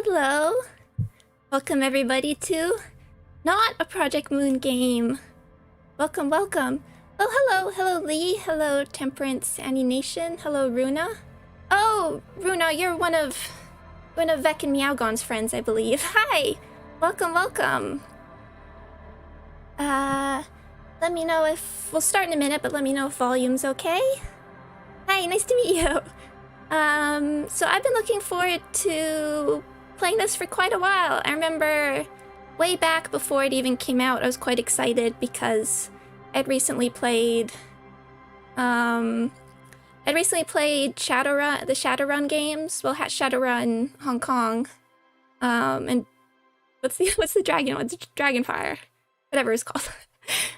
hello. Welcome everybody to Not a Project Moon game. Welcome, welcome. Oh, hello Lee, hello Temperance Annie Nation, hello Runa. Oh, Runa, you're one of Vec and Meowgon's friends, I believe. Hi, welcome, welcome. Let me know if, we'll start in a minute, but let me know if volume's okay. Hi, nice to meet you. So I've been looking forward to playing this for quite a while. I remember way back before it even came out, I was quite excited because I'd recently played, Shadowrun, the Shadowrun games. Well, Shadowrun Hong Kong, and what's the dragon one? Dragonfire, whatever it's called.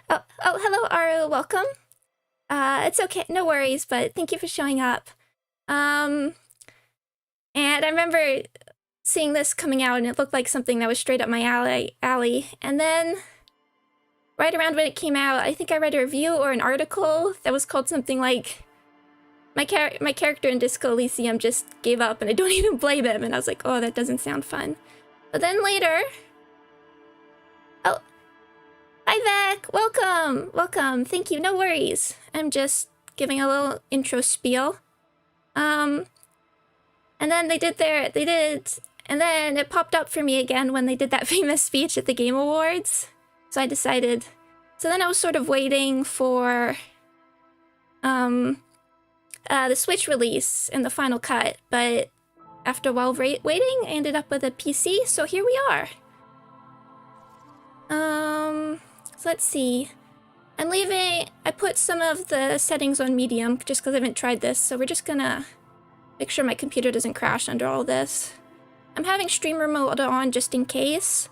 oh, hello Aru, welcome. It's okay, no worries, but thank you for showing up. And I remember seeing this coming out and it looked like something that was straight up my alley. And then right around when it came out, I think I read a review or an article that was called something like my character in Disco Elysium just gave up, and I don't even blame him. And I was like, oh, that doesn't sound fun. But then later, oh, hi Vec, welcome, thank you, no worries. I'm just giving a little intro spiel. And then and then it popped up for me again when they did that famous speech at the Game Awards. So I decided, so then I was sort of waiting for, the Switch release and the final cut, but after a while waiting, I ended up with a PC, so here we are. So let's see. I put some of the settings on medium just because I haven't tried this, so we're just gonna make sure my computer doesn't crash under all this. I'm having streamer mode on just in case,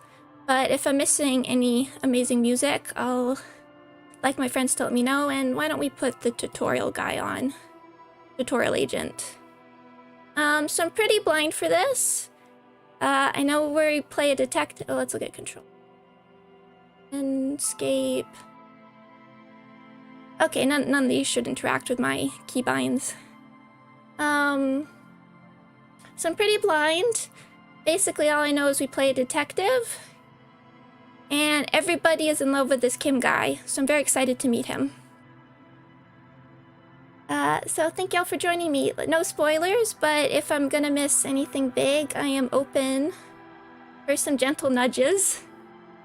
but if I'm missing any amazing music, I'll like my friends to let me know, and why don't we put the tutorial guy on? Tutorial agent. So I'm pretty blind for this. I know where you play a detective. Oh, let's look at control. Escape. Okay, none of these should interact with my keybinds. So I'm pretty blind. Basically, all I know is we play a detective, and everybody is in love with this Kim guy, so I'm very excited to meet him. So thank y'all for joining me. No spoilers, but if I'm gonna miss anything big, I am open for some gentle nudges.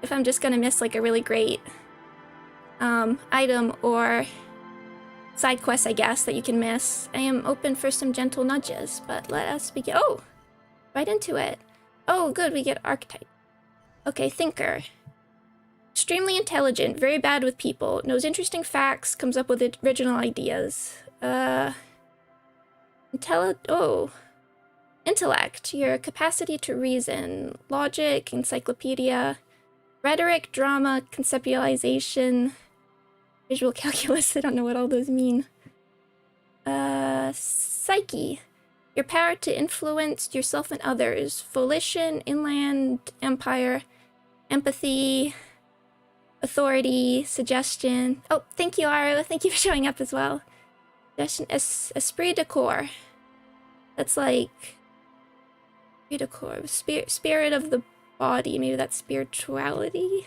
If I'm just gonna miss like a really great item or side quest, I guess, that you can miss, I am open for some gentle nudges, but let us begin. Oh, right into it. Oh, good, we get archetype. Okay, thinker. Extremely intelligent, very bad with people, knows interesting facts, comes up with original ideas. Intellect, your capacity to reason, logic, encyclopedia, rhetoric, drama, conceptualization, visual calculus, I don't know what all those mean. Psyche. Your power to influence yourself and others. Volition, inland, empire, empathy, authority, suggestion. Oh, thank you, Aru. Thank you for showing up as well. Suggestion, esprit de corps. That's like... Esprit de corps. Spirit of the body. Maybe that's spirituality?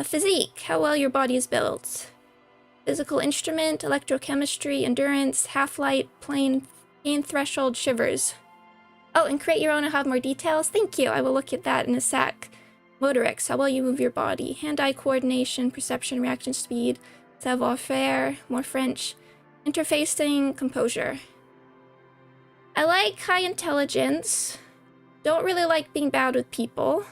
Physique, how well your body is built. Physical instrument, electrochemistry, endurance, half-light, plane threshold, shivers. Oh, and create your own and have more details? Thank you, I will look at that in a sec. Motorics, how well you move your body. Hand-eye coordination, perception, reaction speed, savoir-faire, more French. Interfacing, composure. I like high intelligence. Don't really like being bad with people.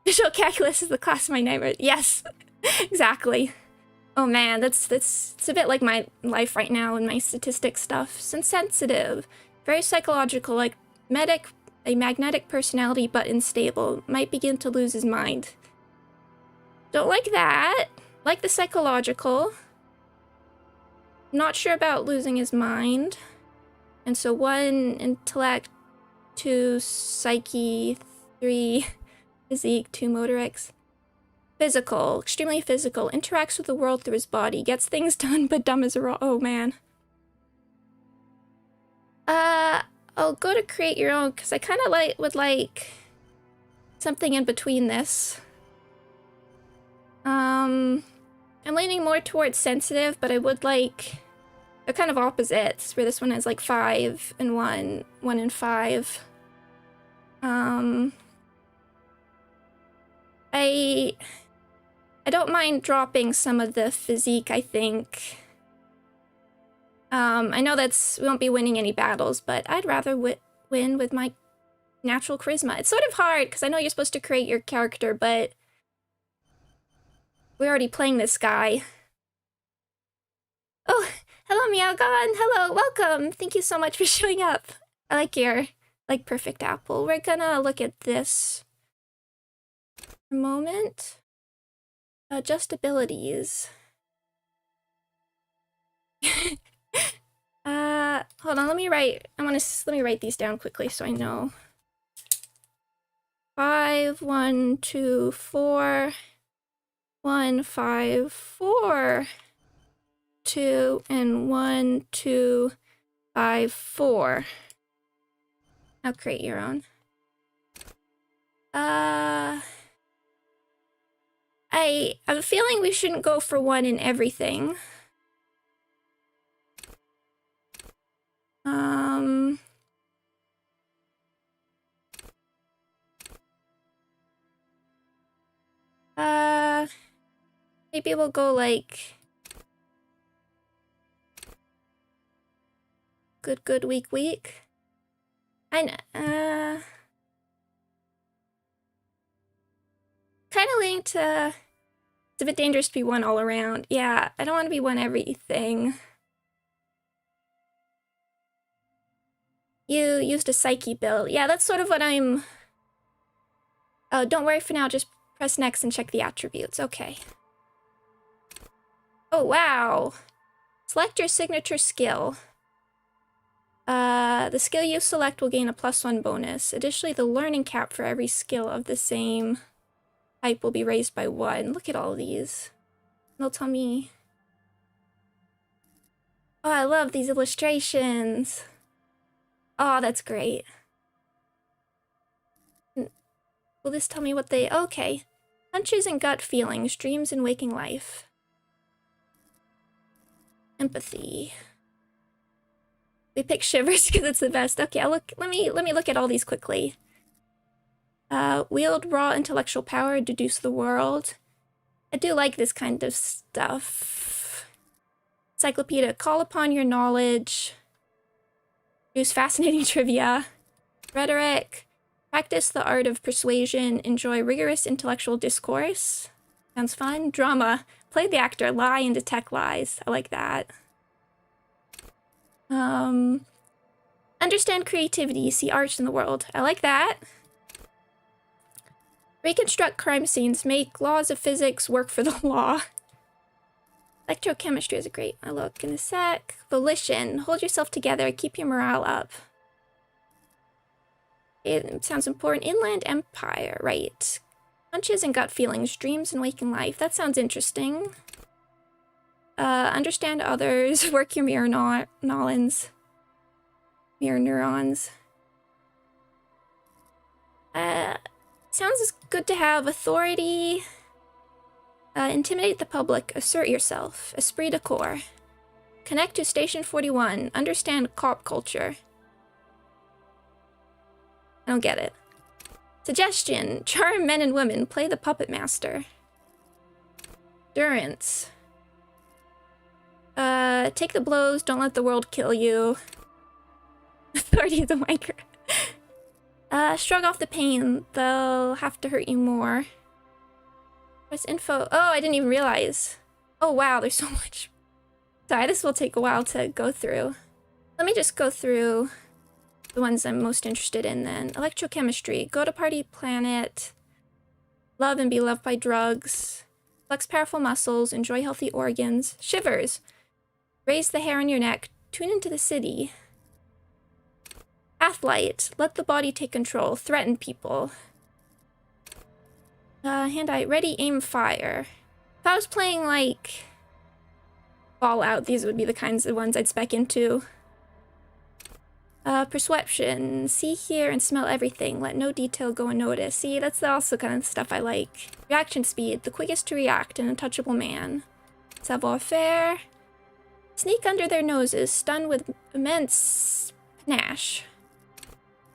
Visual calculus is the class of my neighbor. Yes, exactly. Oh man, it's a bit like my life right now and my statistics stuff. Sensitive, very psychological, like a magnetic personality but unstable. Might begin to lose his mind. Don't like that. Like the psychological. Not sure about losing his mind. And so 1 intellect, 2 psyche, 3 physique, 2 motorics. Physical, extremely physical, interacts with the world through his body, gets things done but dumb as a rock. Oh man. I'll go to create your own, because I kind of would like something in between this. I'm leaning more towards sensitive, but I would like... They're kind of opposites, where this one has like 5 and 1, 1 and 5. I don't mind dropping some of the physique, I think. I know we won't be winning any battles, but I'd rather win with my natural charisma. It's sort of hard, because I know you're supposed to create your character, but we're already playing this guy. Oh, hello, Meowgon. Hello, welcome. Thank you so much for showing up. I like your, perfect apple. We're gonna look at this for a moment. Just abilities. Hold on, let me write these down quickly so I know. 5, 1, 2, 4, 1, 5, 4, 2, and 1, 2, 5, 4. Now create your own. I have a feeling we shouldn't go for 1 in everything. Maybe we'll go like good, weak. Kind of leaning to... It's a bit dangerous to be 1 all around. Yeah, I don't want to be 1 everything. You used a psyche build. Yeah, that's sort of what I'm... Oh, don't worry for now, just press next and check the attributes. Okay. Oh, wow. Select your signature skill. The skill you select will gain a +1 bonus. Additionally, the learning cap for every skill of the same type will be raised by 1. Look at all these. They'll tell me... Oh, I love these illustrations. Oh, that's great. Will this tell me what they... Okay. Hunches and gut feelings, dreams and waking life. Empathy. We pick shivers because it's the best. Okay, let me look at all these quickly. Wield raw intellectual power, deduce the world. I do like this kind of stuff. Encyclopedia, call upon your knowledge. Use fascinating trivia. Rhetoric, practice the art of persuasion. Enjoy rigorous intellectual discourse. Sounds fun. Drama, play the actor, lie and detect lies. I like that. Understand creativity, see art in the world. I like that. Reconstruct crime scenes, make laws of physics work for the law. Electrochemistry is a great look in a sec. Volition, hold yourself together, keep your morale up. It sounds important. Inland Empire, right. Hunches and gut feelings, dreams and waking life. That sounds interesting. Understand others, work your mirror neurons. Sounds good to have. Authority. Intimidate the public, assert yourself. Esprit de corps. Connect to Station 41. Understand cop culture. I don't get it. Suggestion. Charm men and women. Play the puppet master. Endurance. Take the blows. Don't let the world kill you. Authority is a micro. Shrug off the pain. They'll have to hurt you more. Press info. Oh, I didn't even realize. Oh, wow, there's so much. Sorry, this will take a while to go through. Let me just go through the ones I'm most interested in then. Electrochemistry. Go to party planet. Love and be loved by drugs. Flex powerful muscles. Enjoy healthy organs. Shivers. Raise the hair on your neck. Tune into the city. Athlete. Let the body take control. Threaten people. Hand-eye. Ready, aim, fire. If I was playing, like, Fallout, these would be the kinds of ones I'd spec into. Perception. See, hear, and smell everything. Let no detail go unnoticed. See, that's also kind of stuff I like. Reaction speed. The quickest to react. An untouchable man. Savoir-faire. Sneak under their noses. Stun with immense panache.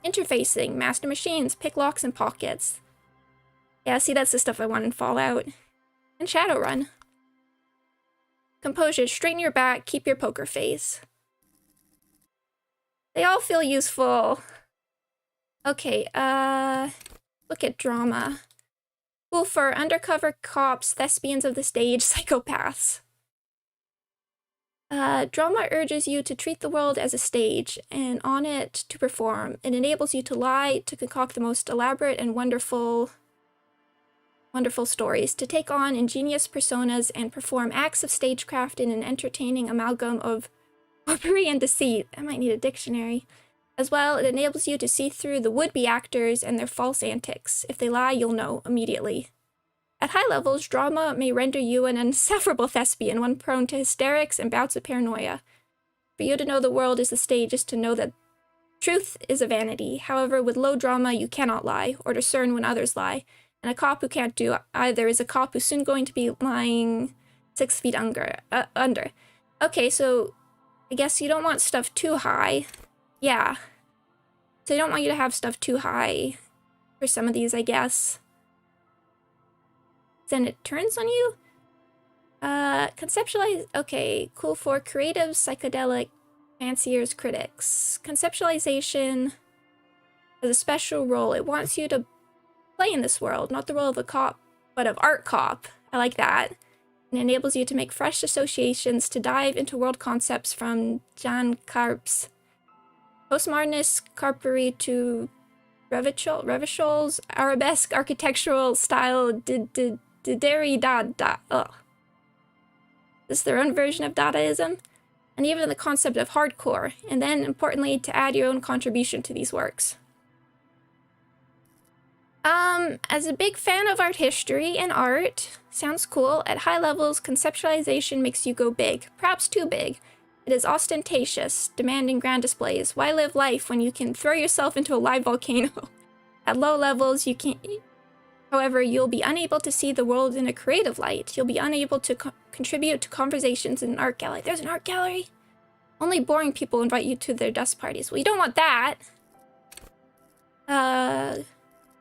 Interfacing. Master machines. Pick locks and pockets. Yeah, see, that's the stuff I want in Fallout. And Shadowrun. Composure. Straighten your back. Keep your poker face. They all feel useful. Okay, look at drama. Cool for undercover cops, thespians of the stage, psychopaths. Drama urges you to treat the world as a stage, and on it to perform. It enables you to lie, to concoct the most elaborate and wonderful stories, to take on ingenious personas and perform acts of stagecraft in an entertaining amalgam of robbery and deceit. I might need a dictionary. As well, it enables you to see through the would-be actors and their false antics. If they lie, you'll know immediately. At high levels, drama may render you an insufferable thespian, one prone to hysterics and bouts of paranoia. For you to know the world is the stage is to know that truth is a vanity. However, with low drama, you cannot lie, or discern when others lie. And a cop who can't do either is a cop who's soon going to be lying 6 feet under. Okay, so I guess you don't want stuff too high. Yeah. So I don't want you to have stuff too high for some of these, I guess. Then it turns on you? Conceptualize... Okay, cool for creative, psychedelic, fanciers, critics. Conceptualization has a special role. It wants you to play in this world, not the role of a cop, but of art cop. I like that. And enables you to make fresh associations, to dive into world concepts from Jan Karp's postmodernist carpery to Revichol's arabesque architectural style Derrida. This is their own version of Dadaism, and even the concept of hardcore, and then, importantly, to add your own contribution to these works. As a big fan of art history and art, sounds cool. At high levels, conceptualization makes you go big, perhaps too big. It is ostentatious, demanding grand displays. Why live life when you can throw yourself into a live volcano? At low levels, you can't. However, you'll be unable to see the world in a creative light. You'll be unable to contribute to conversations in an art gallery. There's an art gallery? Only boring people invite you to their dust parties. Well, you don't want that.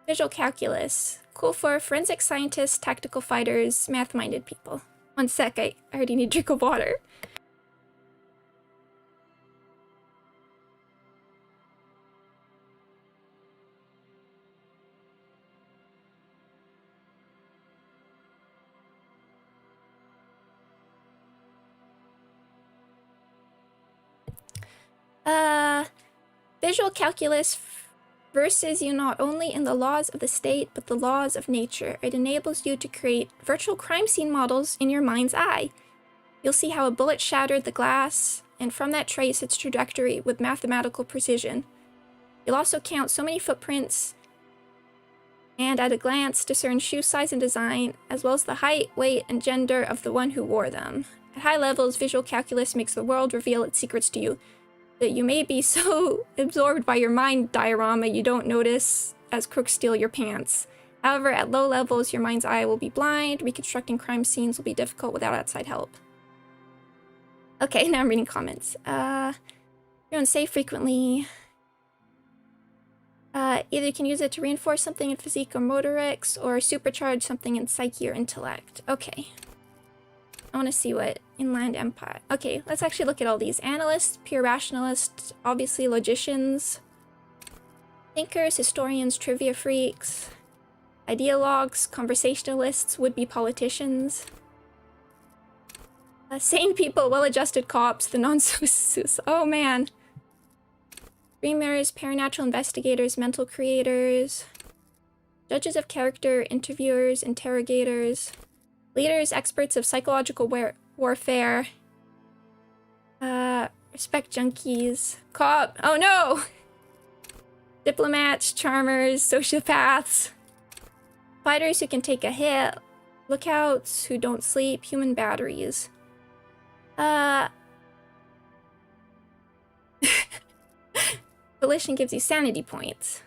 Visual calculus. Cool for forensic scientists, tactical fighters, math-minded people. One sec, I already need a drink of water. Visual calculus verses you not only in the laws of the state, but the laws of nature. It enables you to create virtual crime scene models in your mind's eye. You'll see how a bullet shattered the glass, and from that trace its trajectory with mathematical precision. You'll also count so many footprints, and at a glance discern shoe size and design, as well as the height, weight, and gender of the one who wore them. At high levels, visual calculus makes the world reveal its secrets to you, that you may be so absorbed by your mind diorama you don't notice as crooks steal your pants. However, at low levels, your mind's eye will be blind, reconstructing crime scenes will be difficult without outside help. Okay, now I'm reading comments. You're unsafe frequently. Either you can use it to reinforce something in physique or motorics, or supercharge something in psyche or intellect. Okay. I want to see what Inland Empire... Okay, let's actually look at all these. Analysts, pure rationalists, obviously logicians, thinkers, historians, trivia freaks, ideologues, conversationalists, would-be politicians, sane people, well-adjusted cops, the non-sus... Oh, man. Dreamers, paranatural investigators, mental creators, judges of character, interviewers, interrogators, leaders, experts of psychological warfare, respect junkies, cop, oh no! Diplomats, charmers, sociopaths, fighters who can take a hit, lookouts who don't sleep, human batteries. Volition gives you sanity points.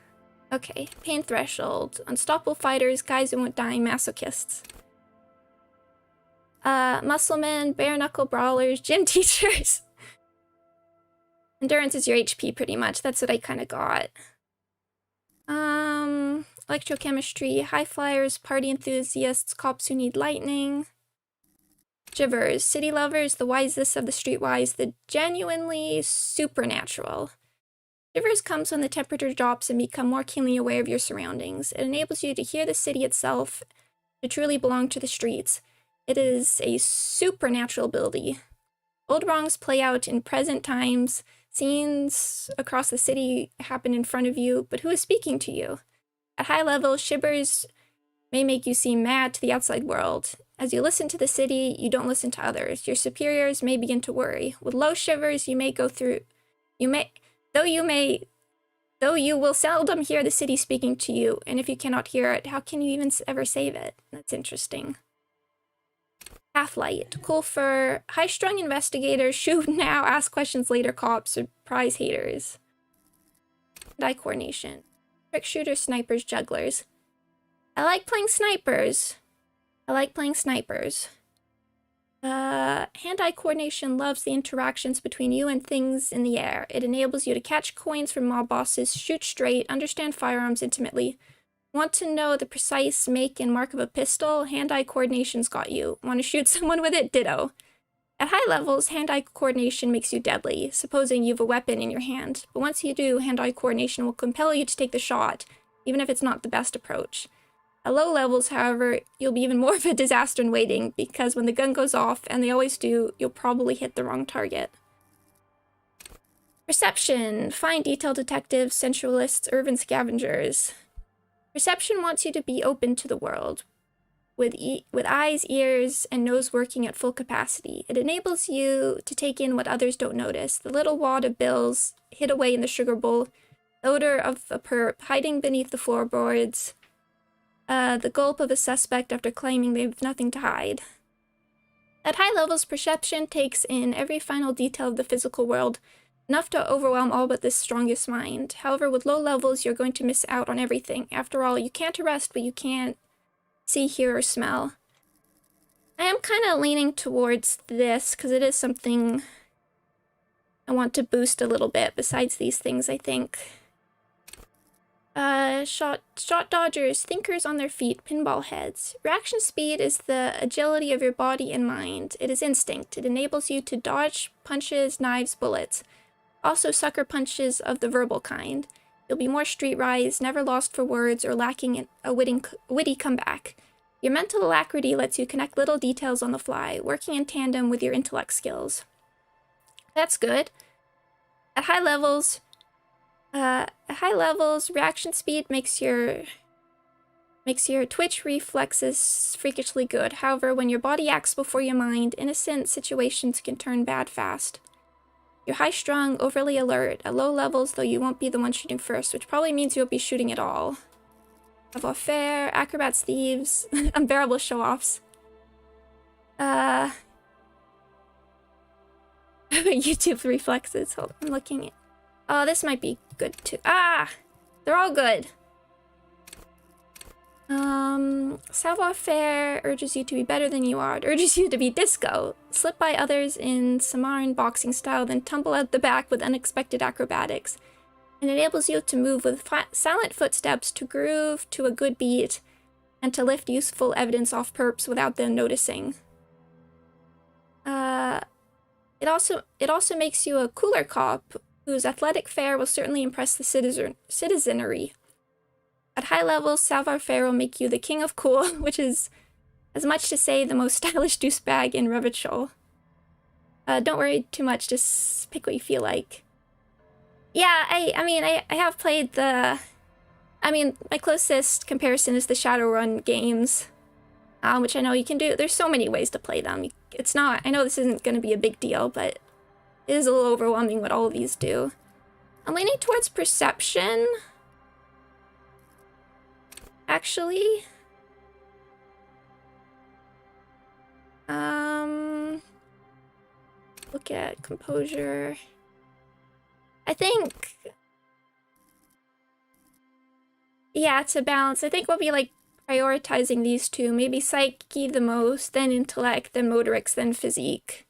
Okay, pain threshold. Unstoppable fighters, guys who won't die, masochists. Musclemen, bare knuckle brawlers, gym teachers. Endurance is your HP pretty much. That's what I kind of got. Electrochemistry, high flyers, party enthusiasts, cops who need lightning. Shivers, city lovers, the wisest of the streetwise, the genuinely supernatural. Shivers comes when the temperature drops and become more keenly aware of your surroundings. It enables you to hear the city itself, to truly belong to the streets. It is a supernatural ability. Old wrongs play out in present times. Scenes across the city happen in front of you, but who is speaking to you? At high level, shivers may make you seem mad to the outside world. As you listen to the city, you don't listen to others. Your superiors may begin to worry. With low shivers, you will seldom hear the city speaking to you, and if you cannot hear it, how can you even ever save it? That's interesting. Half-light, cool fur, high-strung investigators, shoot now, ask questions later, cops, surprise haters. Eye coordination, trick shooters, snipers, jugglers. I like playing snipers. Hand-eye coordination loves the interactions between you and things in the air. It enables you to catch coins from mob bosses, shoot straight, understand firearms intimately. Want to know the precise make and mark of a pistol? Hand-eye coordination's got you. Want to shoot someone with it? Ditto. At high levels, hand-eye coordination makes you deadly, supposing you have a weapon in your hand. But once you do, hand-eye coordination will compel you to take the shot, even if it's not the best approach. At low levels, however, you'll be even more of a disaster in waiting, because when the gun goes off, and they always do, you'll probably hit the wrong target. Perception. Fine detail detectives, sensualists, urban scavengers. Perception wants you to be open to the world, with eyes, ears, and nose working at full capacity. It enables you to take in what others don't notice. The little wad of bills hid away in the sugar bowl, the odor of a perp hiding beneath the floorboards, the gulp of a suspect after claiming they've nothing to hide. At high levels, perception takes in every final detail of the physical world, enough to overwhelm all but the strongest mind. However, with low levels, you're going to miss out on everything. After all, you can't arrest, but you can't see, hear, or smell. I am kind of leaning towards this, because it is something I want to boost a little bit, besides these things, I think. Shot dodgers, thinkers on their feet, pinball heads. Reaction speed is the agility of your body and mind. It is instinct. It enables you to dodge punches, knives, bullets. Also sucker punches of the verbal kind. You'll be more streetwise, never lost for words, or lacking in a witty comeback. Your mental alacrity lets you connect little details on the fly, working in tandem with your intellect skills. That's good. At high levels, reaction speed makes your twitch reflexes freakishly good. However, when your body acts before your mind, innocent situations can turn bad fast. You're high-strung, overly alert. At low levels, though, you won't be the one shooting first, which probably means you won't be shooting at all. Savoir-faire, acrobats, thieves, unbearable show-offs. YouTube reflexes. Hold on, I'm looking at... Oh, this might be good too. Ah! They're all good. Savoir-faire urges you to be better than you are. It urges you to be disco. Slip by others in Samoan boxing style, then tumble out the back with unexpected acrobatics. It enables you to move with silent footsteps, to groove to a good beat, and to lift useful evidence off perps without them noticing. It also makes you a cooler cop, whose athletic fare will certainly impress the citizenry. At high levels, savoir-faire will make you the king of cool, which is as much to say the most stylish douchebag in Revachol. Don't worry too much, just pick what you feel like. Yeah, I have played the... my closest comparison is the Shadowrun games, which I know you can do. There's so many ways to play them. It's not... I know this isn't going to be a big deal, but it is a little overwhelming what all of these do. I'm leaning towards perception, actually. Look at composure. I think Yeah, to balance. I think we'll be like prioritizing these two. Maybe psyche the most, then intellect, then motorics, then physique.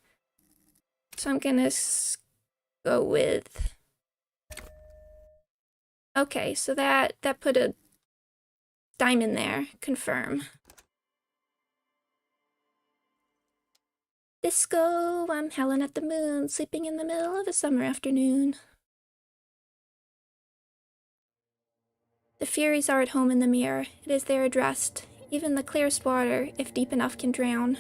So I'm gonna go with... Okay, so that put a diamond there. Confirm. Disco, I'm howling at the moon, sleeping in the middle of a summer afternoon. The Furies are at home in the mirror. It is there addressed. Even the clearest water, if deep enough, can drown.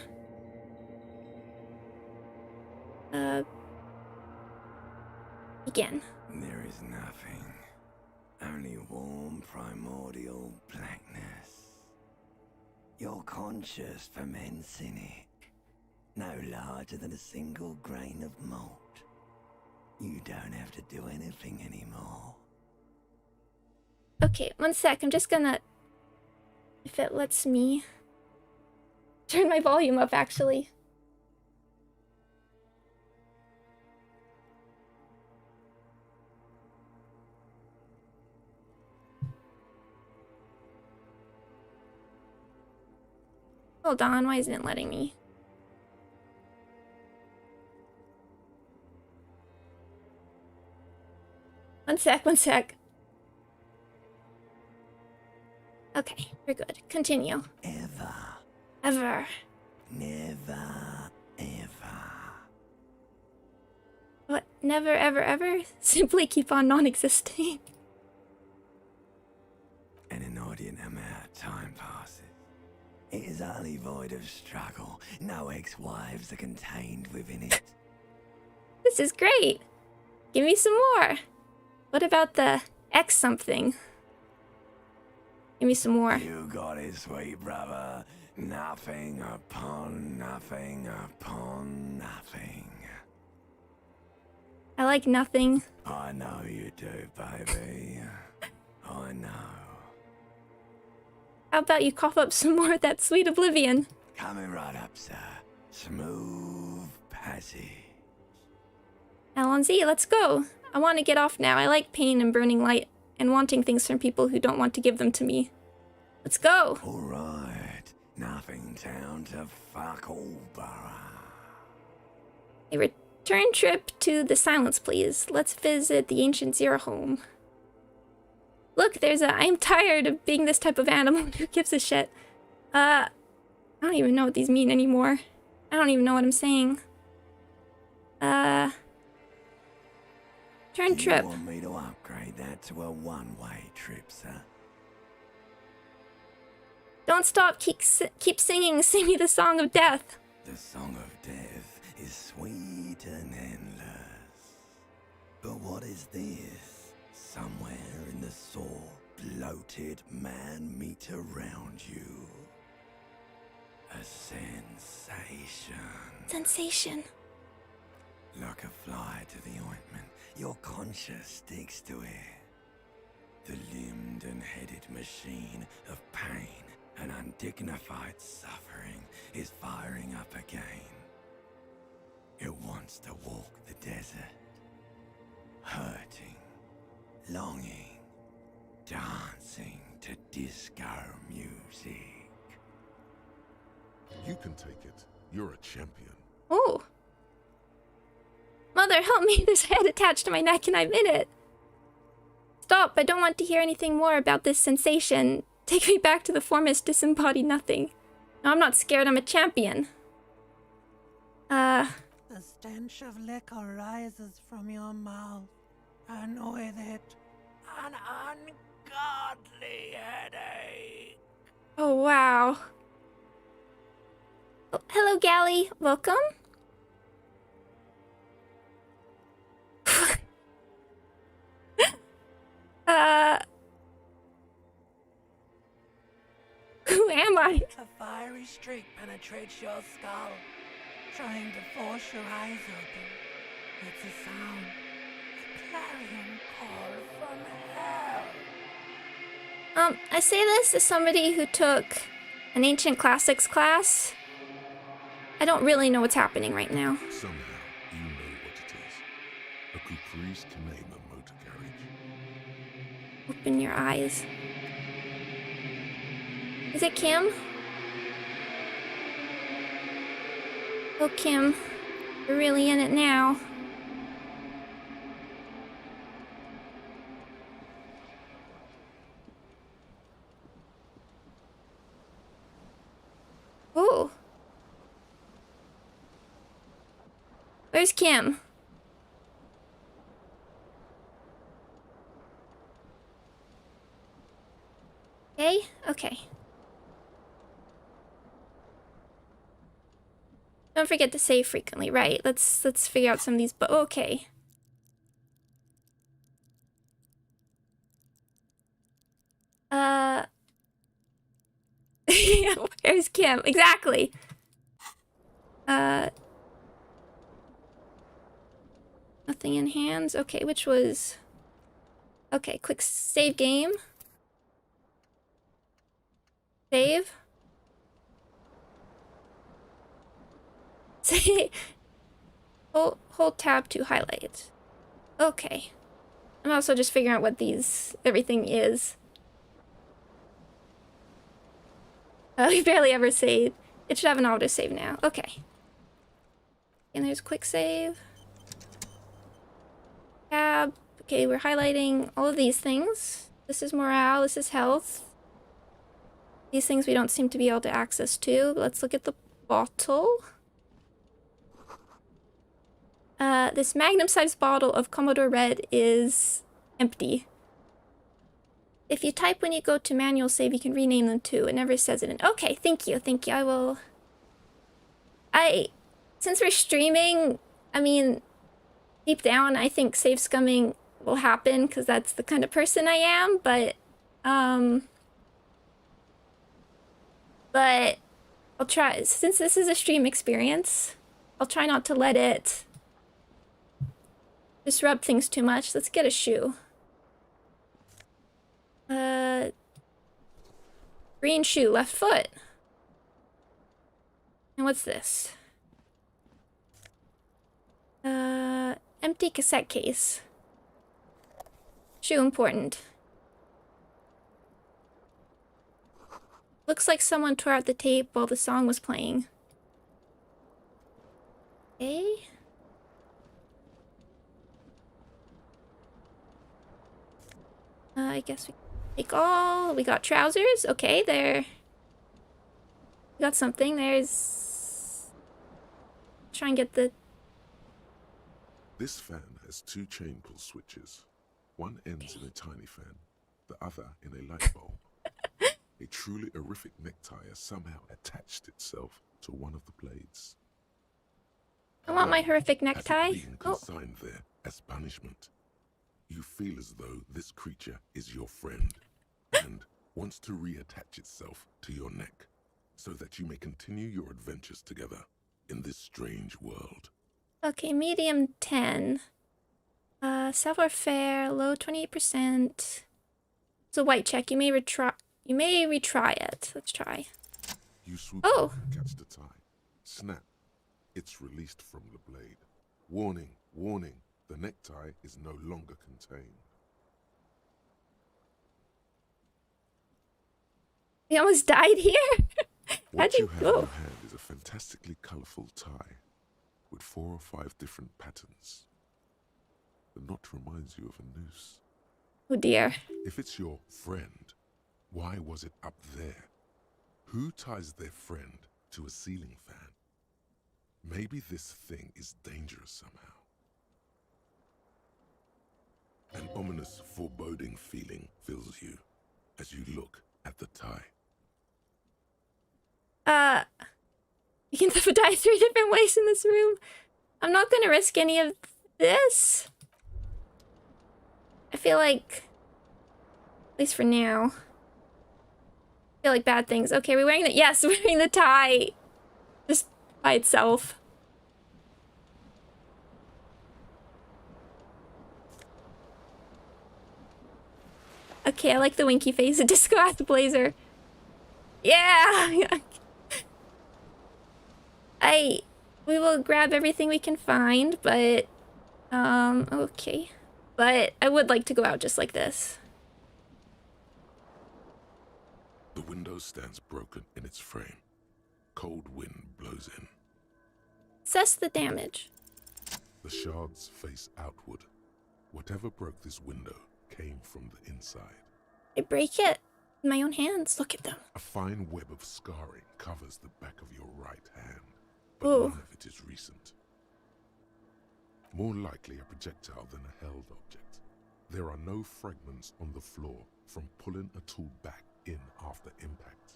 Begin. There is nothing. Only warm primordial blackness. Your conscious ferments in it. No larger than a single grain of malt. You don't have to do anything anymore. Okay, one sec. I'm just gonna... If it lets me... Turn my volume up, actually. Hold on, why isn't it letting me? One sec. Okay, we're good. Continue. Ever. Never, ever. What? Never, ever? Simply keep on non-existing. An inordinate amount of time passes. It is utterly void of struggle. No ex-wives are contained within it. This is great. Give me some more. What about the X something? Give me some more. You got it, sweet brother. Nothing upon nothing upon nothing. I like nothing. I know you do, baby. I know. How about you cough up some more of that sweet oblivion? Coming right up, sir. Smooth passage. Alonzi, let's go. I want to get off now. I like pain and burning light and wanting things from people who don't want to give them to me. Let's go. All right. Nothing down to fuck all, borough. A return trip to the Silence, please. Let's visit the ancient Zero home. Look, there's a I'm tired of being this type of animal. Who gives a shit? I don't even know what these mean anymore. I don't even know what I'm saying. Turn trip. You want me to upgrade that to a one-way trip, sir? Don't stop. Keep singing. Sing me the song of death. The song of death is sweet and endless. But what is this? Somewhere in the sore, bloated man meet around you. A sensation. Sensation. Like a fly to the ointment, your conscience sticks to it. The limbed and headed machine of pain and undignified suffering is firing up again. It wants to walk the desert, hurting, longing, dancing to disco music. You can take it. You're a champion. Oh. Mother, help me. There's a head attached to my neck and I'm in it. Stop. I don't want to hear anything more about this sensation. Take me back to the formless, disembodied nothing. No, I'm not scared. I'm a champion. The stench of liquor rises from your mouth, and with it, an ungodly headache. Oh, wow. Oh, hello, Gally. Welcome. Who am I? A fiery streak penetrates your skull, trying to force your eyes open. It's a sound, a clarion call from hell. I say this as somebody who took an ancient classics class. I don't really know what's happening right now. Somehow, you know what it is. A caprice can name a motor carriage. Open your eyes. Is it Kim? Oh, Kim. You're really in it now. Oh. Where's Kim? Okay, okay. Don't forget to save frequently, right? Let's figure out some of these, but okay. Where's Kim? Exactly. Nothing in hands. Okay, which was... Okay, quick save game. Save. Say... Hold tab to highlight. Okay. I'm also just figuring out what everything is. We barely ever save. It should have an autosave now. Okay. And there's quick save. Tab. Okay, we're highlighting all of these things. This is morale, this is health. These things we don't seem to be able to access to. Let's look at the bottle. This magnum-sized bottle of Commodore Red is empty. If you type when you go to manual save, you can rename them too. It never says it in... Okay, thank you, thank you. I will... Since we're streaming, I mean, deep down, I think save scumming will happen because that's the kind of person I am, but I'll try... Since this is a stream experience, I'll try not to let it disrupt things too much. Let's get a shoe. Green shoe, left foot. And what's this? Empty cassette case. Shoe important. Looks like someone tore out the tape while the song was playing. Okay. I guess we take all. We got trousers. Okay, there. We got something. There's... Try and get the... This fan has 2 chain pull switches. One ends in a tiny fan, the other in a light bulb. A truly horrific necktie has somehow attached itself to one of the blades. I want my horrific necktie. Has it been consigned there as punishment? You feel as though this creature is your friend and wants to reattach itself to your neck so that you may continue your adventures together in this strange world. Okay, medium 10. Savoir-faire, low 28%. It's a white check. You may retry it. Let's try. You swoop Oh. down and catch the tie. Snap. It's released from the blade. Warning, warning. The necktie is no longer contained. We almost died here? How'd What you you have in go? your hand is a fantastically colorful tie with 4 or 5 different patterns. The knot reminds you of a noose. Oh dear. If it's your friend, why was it up there? Who ties their friend to a ceiling fan? Maybe this thing is dangerous somehow. An ominous, foreboding feeling fills you as you look at the tie. You can die 3 different ways in this room. I'm not gonna risk any of this. I feel like, at least for now, I feel like bad things. Okay, we're wearing the, yes, we're wearing the tie just by itself. Okay, I like the winky face, a disco ass blazer. Yeah! We will grab everything we can find, but, okay. But I would like to go out just like this. The window stands broken in its frame. Cold wind blows in. Assess the damage. The shards face outward. Whatever broke this window came from the inside. I break it in my own hands. Look at them. A fine web of scarring covers the back of your right hand, but Ooh. none of it is recent. More likely a projectile than a held object. There are no fragments on the floor from pulling a tool back in after impact.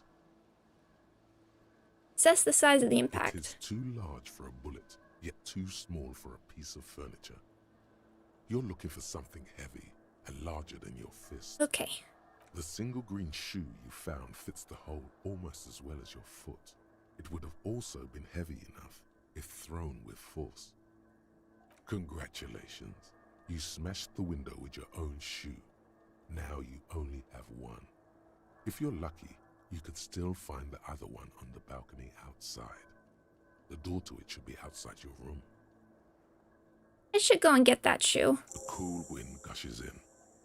Assess the size of the It impact. is too large for a bullet, yet too small for a piece of furniture. You're looking for something heavy and larger than your fist. Okay. The single green shoe you found fits the hole almost as well as your foot. It would have also been heavy enough if thrown with force. Congratulations. You smashed the window with your own shoe. Now you only have one. If you're lucky, you could still find the other one on the balcony outside. The door to it should be outside your room. I should go and get that shoe. The cool wind gushes in.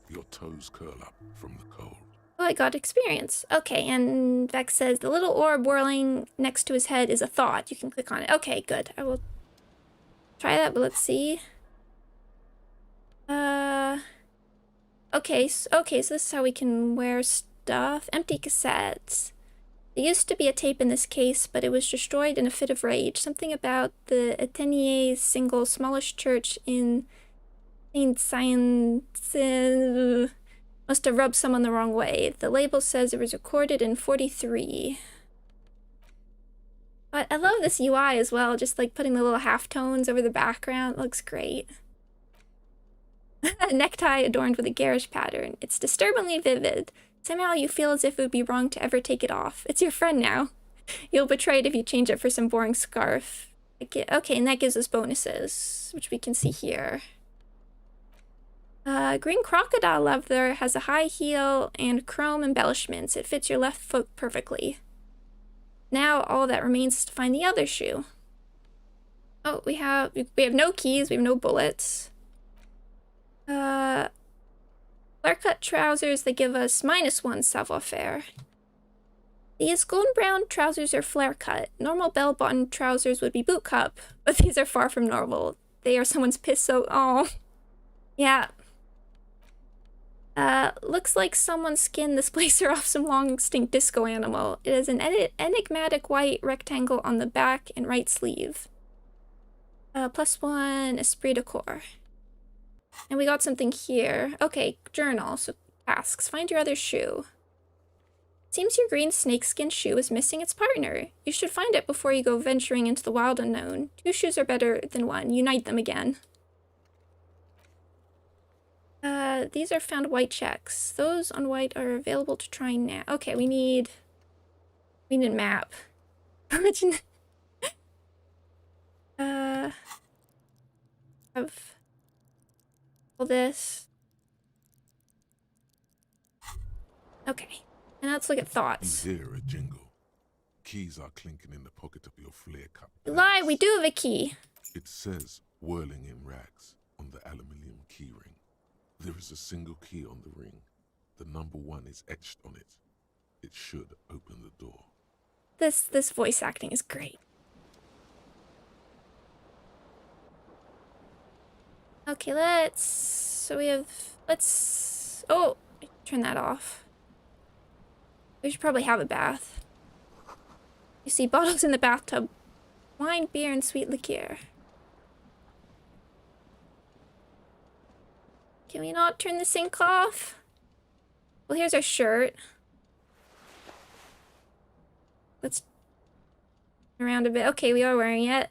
Your toes curl up from the cold. Oh, I got experience. Okay, and Vex says the little orb whirling next to his head is a thought. You can click on it. Okay, good. I will try that, but let's see. Okay, so this is how we can wear stuff. Empty cassettes. There used to be a tape in this case, but it was destroyed in a fit of rage. Something about the Athénée single smallest church in Saint Science must have rubbed someone the wrong way. The label says it was recorded in 43. But I love this UI as well, just like putting the little halftones over the background. It looks great. A necktie adorned with a garish pattern. It's disturbingly vivid. Somehow you feel as if it would be wrong to ever take it off. It's your friend now. You'll betray it if you change it for some boring scarf. Okay, and that gives us bonuses, which we can see here. Green crocodile leather has a high heel and chrome embellishments. It fits your left foot perfectly. Now all that remains is to find the other shoe. Oh, we have no keys, we have no bullets. Flare-cut trousers that give us -1 savoir-faire. These golden brown trousers are flare-cut. Normal bell-button trousers would be boot cup, but these are far from normal. They are someone's piss so oh. Yeah. Looks like someone skinned this blazer off some long extinct disco animal. It has an enigmatic white rectangle on the back and right sleeve. +1 esprit de corps. And we got something here. Okay, journal. So tasks. Find your other shoe. Seems your green snakeskin shoe is missing its partner. You should find it before you go venturing into the wild unknown. 2 shoes are better than 1. Unite them again. These are found white checks. Those on white are available to try now. Okay, we need a map. Have all this. Okay, and let's look at thoughts. You hear a jingle. Keys are clinking in the pocket of your flare cup. Lie, we do have a key. It says whirling in rags on the aluminium key ring. There is a single key on the ring. The number 1 is etched on it. It should open the door. This voice acting is great. Okay, oh, turn that off. We should probably have a bath. You see bottles in the bathtub. Wine, beer, and sweet liqueur. Can we not turn the sink off? Well, here's our shirt. Let's turn around a bit. Okay, we are wearing it.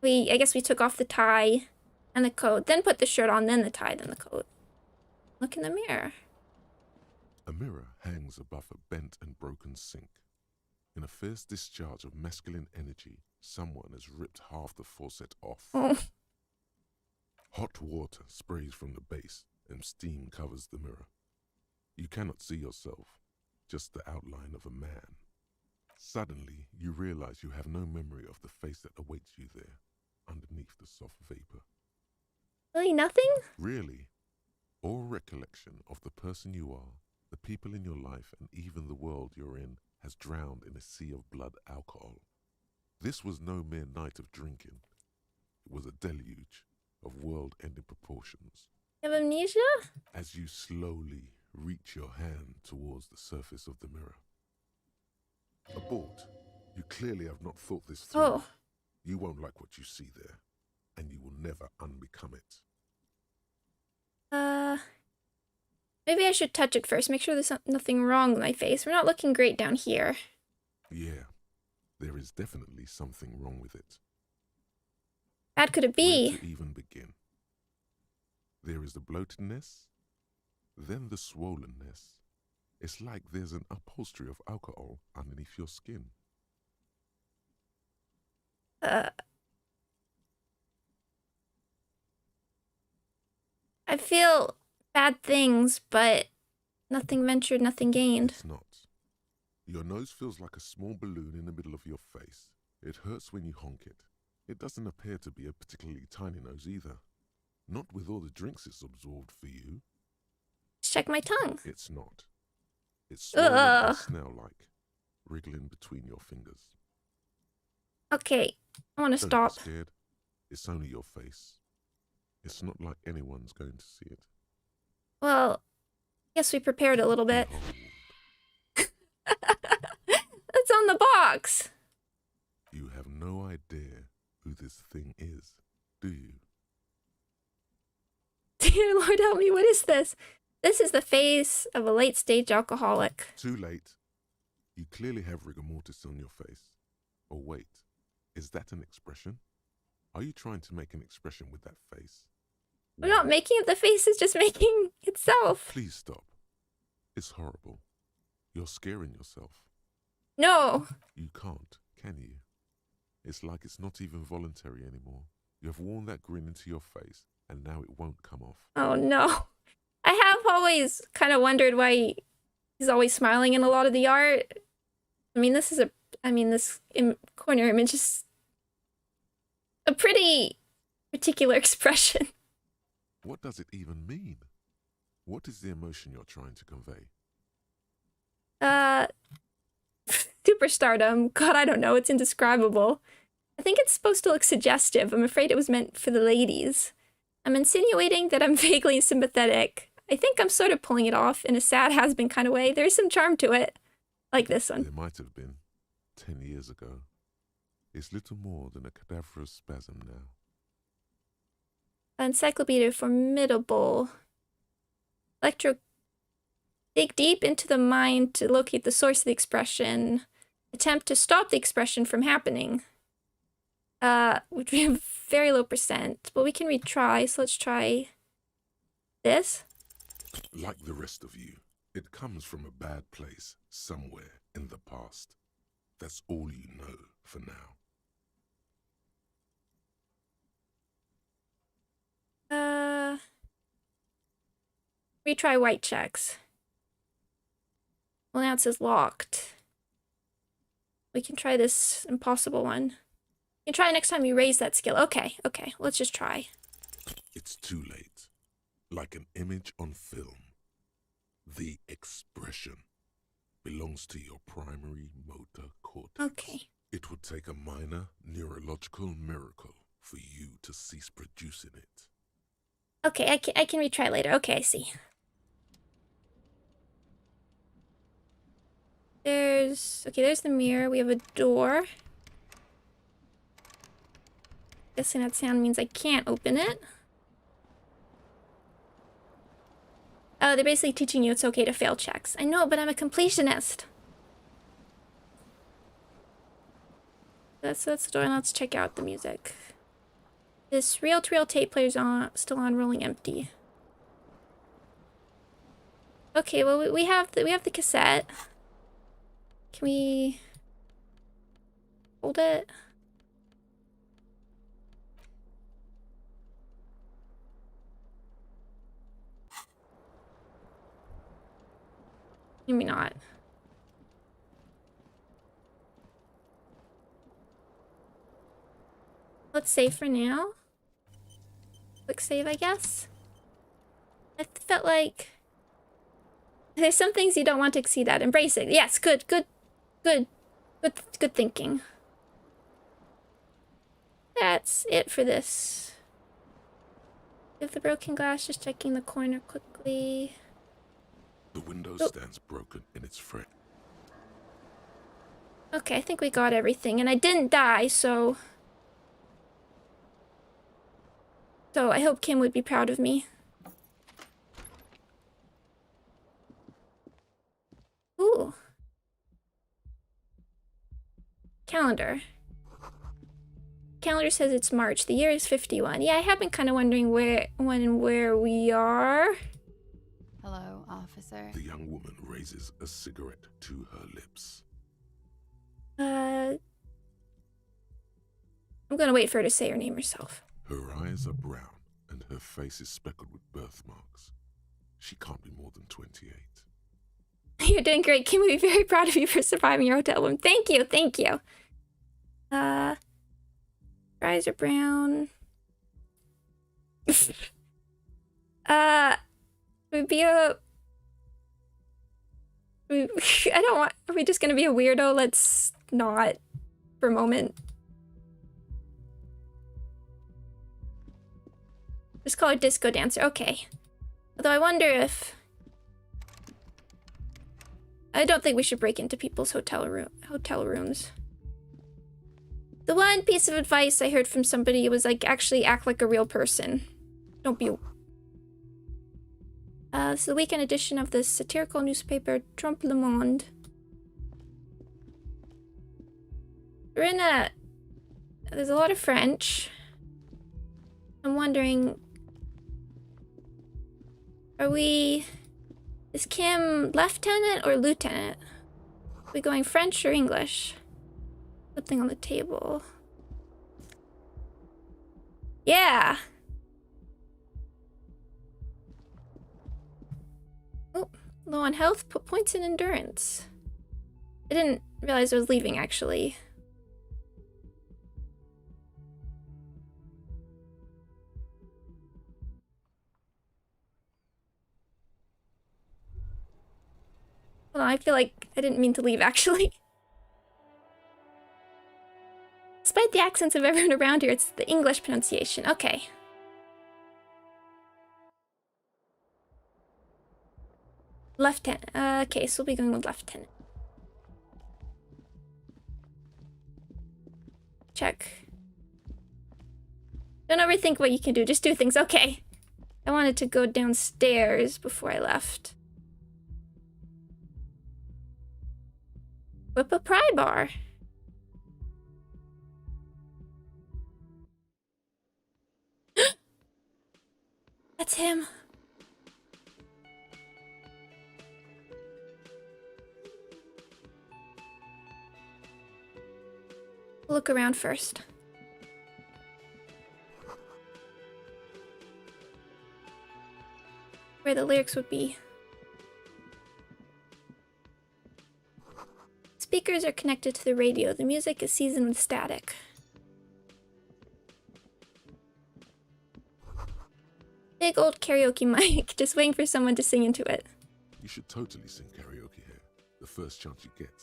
I guess we took off the tie and the coat, then put the shirt on, then the tie, then the coat. Look in the mirror. A mirror hangs above a bent and broken sink. In a fierce discharge of masculine energy, someone has ripped half the faucet off. Oh. Hot water sprays from the base and steam covers the mirror. You cannot see yourself, just the outline of a man. Suddenly, you realize you have no memory of the face that awaits you there, underneath the soft vapor. Really nothing? Really, all recollection of the person you are The people in your life and even the world you're in has drowned in a sea of blood alcohol. This was no mere night of drinking. It was a deluge of world-ending proportions. You have amnesia? As you slowly reach your hand towards the surface of the mirror. Abort. You clearly have not thought this through. Oh. You won't like what you see there, and you will never unbecome it. Maybe I should touch it first. Make sure there's nothing wrong with my face. We're not looking great down here. Yeah, there is definitely something wrong with it. Bad could it be? Where to even begin? There is the bloatedness, then the swollenness. It's like there's an upholstery of alcohol underneath your skin. I feel bad things, but nothing ventured, nothing gained. It's not. Your nose feels like a small balloon in the middle of your face. It hurts when you honk it. It doesn't appear to be a particularly tiny nose either. Not with all the drinks it's absorbed for you. Let's check my tongue. It's not. It's swollen Ugh. and snail-like, wriggling between your fingers. Okay, I want to Don't stop. be scared. It's only your face. It's not like anyone's going to see it. Well, yes, we prepared a little bit. Behold, It's on the box. you have no idea who this thing is, do you? Dear Lord, help me. What is this? This is the face of a late-stage alcoholic. Too late. You clearly have rigor mortis on your face. Oh wait, is that an expression? Are you trying to make an expression with that face? We're not making it. The face is just making itself. Please stop. It's horrible. You're scaring yourself. No. You can't, can you? It's like it's not even voluntary anymore. You have worn that grin into your face, and now it won't come off. Oh, no. I have always kind of wondered why he's always smiling in a lot of the art. I mean, this corner image is a pretty particular expression. What does it even mean? What is the emotion you're trying to convey? Superstardom. God, I don't know. It's indescribable. I think it's supposed to look suggestive. I'm afraid it was meant for the ladies. I'm insinuating that I'm vaguely sympathetic. I think I'm sort of pulling it off in a sad has-been kind of way. There's some charm to it. Like this one. There might have been 10 years ago. It's little more than a cadaverous spasm now. Encyclopedia Formidable. Dig deep into the mind to locate the source of the expression. Attempt to stop the expression from happening. Which we have very low percent, but we can retry, so let's try this. Like the rest of you, it comes from a bad place somewhere in the past. That's all you know for now. Retry white checks. Well, now it says locked. We can try this impossible one. You can try next time you raise that skill. Okay, let's just try. It's too late. Like an image on film. The expression belongs to your primary motor cortex. Okay. It would take a minor neurological miracle for you to cease producing it. Okay, I can retry later. Okay, I see. There's the mirror. We have a door. Guessing that sound means I can't open it. Oh, they're basically teaching you it's okay to fail checks. I know, but I'm a completionist. That's the door. Let's check out the music. This reel-to-reel tape player's still on, rolling empty. Okay, well we have the cassette. Can we hold it? Maybe not. Let's save for now. Quick save, I guess. I felt like There's some things you don't want to exceed at. Embrace it. Yes, good thinking. That's it for this. If the broken glass, just checking the corner quickly. The window Oh. stands broken in its frame. Okay, I think we got everything, and I didn't die, so I hope Kim would be proud of me. Ooh. Calendar. Calendar says it's March. The year is 51. Yeah, I have been kind of wondering where we are. Hello, officer. The young woman raises a cigarette to her lips. I'm gonna wait for her to say her name herself. Her eyes are brown and her face is speckled with birthmarks. She can't be more than 28. You're doing great. Kim would be very proud of you for surviving your hotel room. Thank you, thank you. Her eyes are brown. Would be a... I don't want... Are we just gonna be a weirdo? Let's not for a moment. Just call her Disco Dancer. Okay. Although I wonder if... I don't think we should break into people's hotel rooms. The one piece of advice I heard from somebody was like, actually act like a real person. Don't be... This is the weekend edition of the satirical newspaper Trompe le Monde. We're in a... There's a lot of French. I'm wondering... Are we... Is Kim lieutenant or lieutenant? Are we going French or English? Something on the table. Yeah! Oh, low on health, put points in endurance. I didn't realize I was leaving, actually. Hold on, I feel like I didn't mean to leave, actually. Despite the accents of everyone around here, it's the English pronunciation. Okay. Lieutenant. Okay, so we'll be going with lieutenant. Check. Don't overthink what you can do, just do things. Okay. I wanted to go downstairs before I left. Whip a pry bar. That's him. Look around first. Where the lyrics would be. Speakers are connected to the radio. The music is seasoned with static. Big old karaoke mic, just waiting for someone to sing into it. You should totally sing karaoke here, the first chance you get.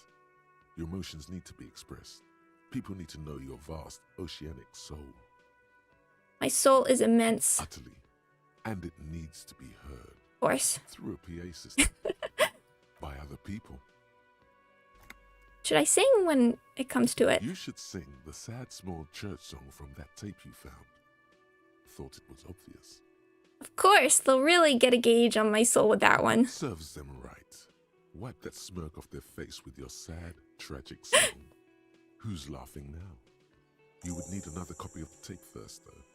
Your emotions need to be expressed. People need to know your vast, oceanic soul. My soul is immense. Utterly. And it needs to be heard. Of course. Through a PA system. By other people. Should I sing when it comes to it? You should sing the sad small church song from that tape you found. Thought it was obvious. Of course, they'll really get a gauge on my soul with that one. Serves them right. Wipe that smirk off their face with your sad, tragic song. Who's laughing now? You would need another copy of the tape first, though.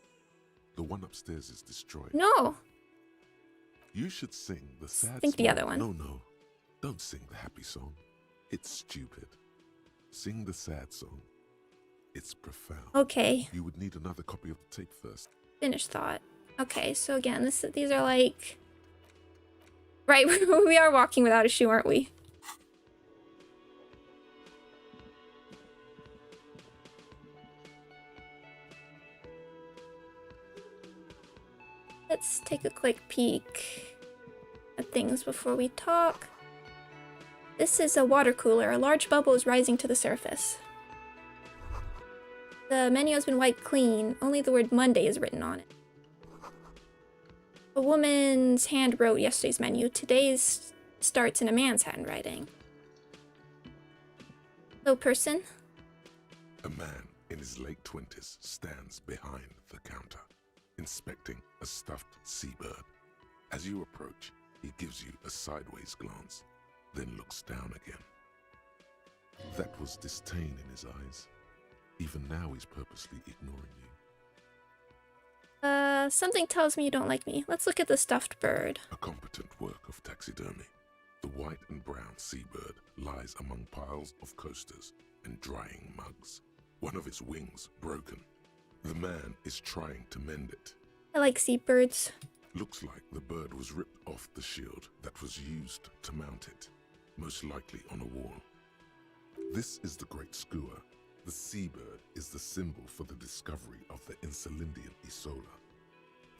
The one upstairs is destroyed. No. You should sing the sad Think the small... other one. No. Don't sing the happy song. It's stupid. Sing the sad song. It's profound. Okay. You would need another copy of the tape first. Finished thought. Okay, so again, these are like... Right, we are walking without a shoe, aren't we? Let's take a quick peek at things before we talk. This is a water cooler. A large bubble is rising to the surface. The menu has been wiped clean. Only the word Monday is written on it. A woman's hand wrote yesterday's menu. Today's starts in a man's handwriting. Hello, person. A man in his late 20s stands behind the counter, inspecting a stuffed seabird. As you approach, he gives you a sideways glance, then looks down again. That was disdain in his eyes. Even now he's purposely ignoring you. Something tells me you don't like me. Let's look at the stuffed bird. A competent work of taxidermy. The white and brown seabird lies among piles of coasters and drying mugs. One of its wings broken. The man is trying to mend it. I like seabirds. Looks like the bird was ripped off the shield that was used to mount it, most likely on a wall. This is the Great Skua. The seabird is the symbol for the discovery of the Insulindian Isola,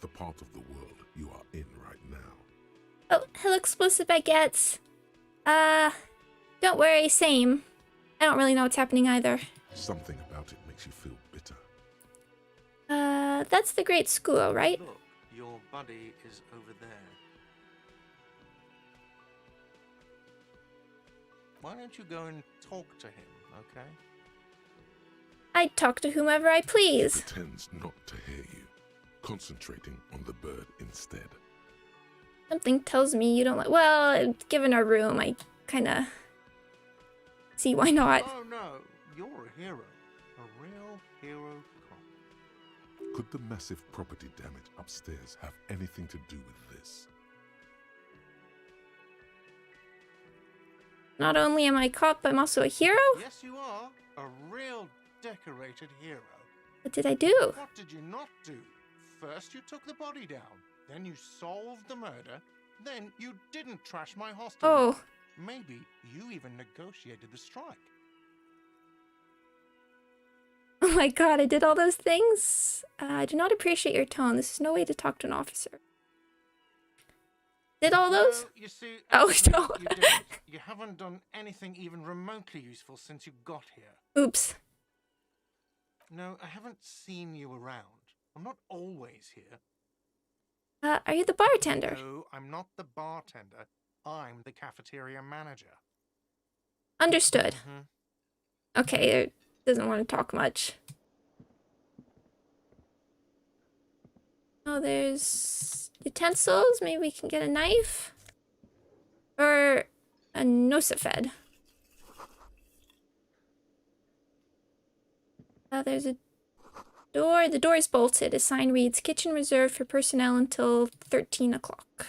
the part of the world you are in right now. Oh, hello, explosive baguettes. Don't worry, same. I don't really know what's happening either. Something about it makes you feel bitter. That's the Great Skua, right? Look, your buddy is over there. Why don't you go and talk to him, okay? I talk to whomever I please. Pretends not to hear you, concentrating on the bird instead. Something tells me you don't like. Well, given our room, I kinda see why not. Oh no, you're a hero. A real hero cop. Could the massive property damage upstairs have anything to do with this? Not only am I a cop, I'm also a hero? Yes, you are. A real decorated hero. What did I do? What did you not do? First you took the body down. Then you solved the murder. Then you didn't trash my hostel. Oh, Maybe you even negotiated the strike. oh my god, I did all those things? I do not appreciate your tone. This is no way to talk to an officer. Did all those? No, you see, Oh, actually, no. you didn't. You haven't done anything even remotely useful since you got here. Oops. No, I haven't seen you around. I'm not always here. Are you the bartender? No, I'm not the bartender. I'm the cafeteria manager. Understood. Mm-hmm. Okay, it doesn't want to talk much. Oh, there's utensils. Maybe we can get a knife. Or a nosafed. There's a door. The door is bolted. A sign reads, "Kitchen reserved for personnel until 13 o'clock."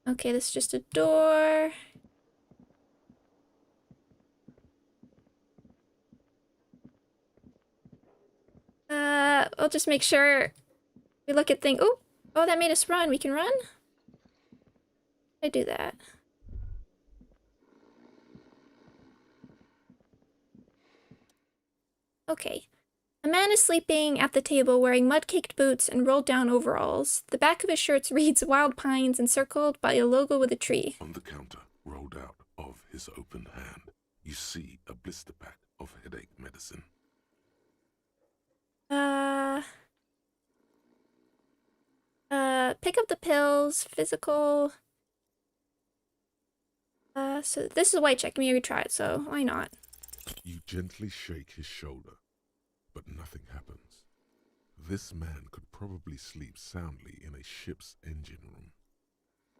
Okay, this is just a door. I'll just make sure we look at things. Oh, that made us run. We can run? I do that. Okay. A man is sleeping at the table wearing mud-caked boots and rolled-down overalls. The back of his shirt reads Wild Pines encircled by a logo with a tree. On the counter, rolled out of his open hand, you see a blister pack of headache medicine. Pick up the pills, physical. So this is a white check. Maybe try it, so why not? You gently shake his shoulder, but nothing happens. This man could probably sleep soundly in a ship's engine room.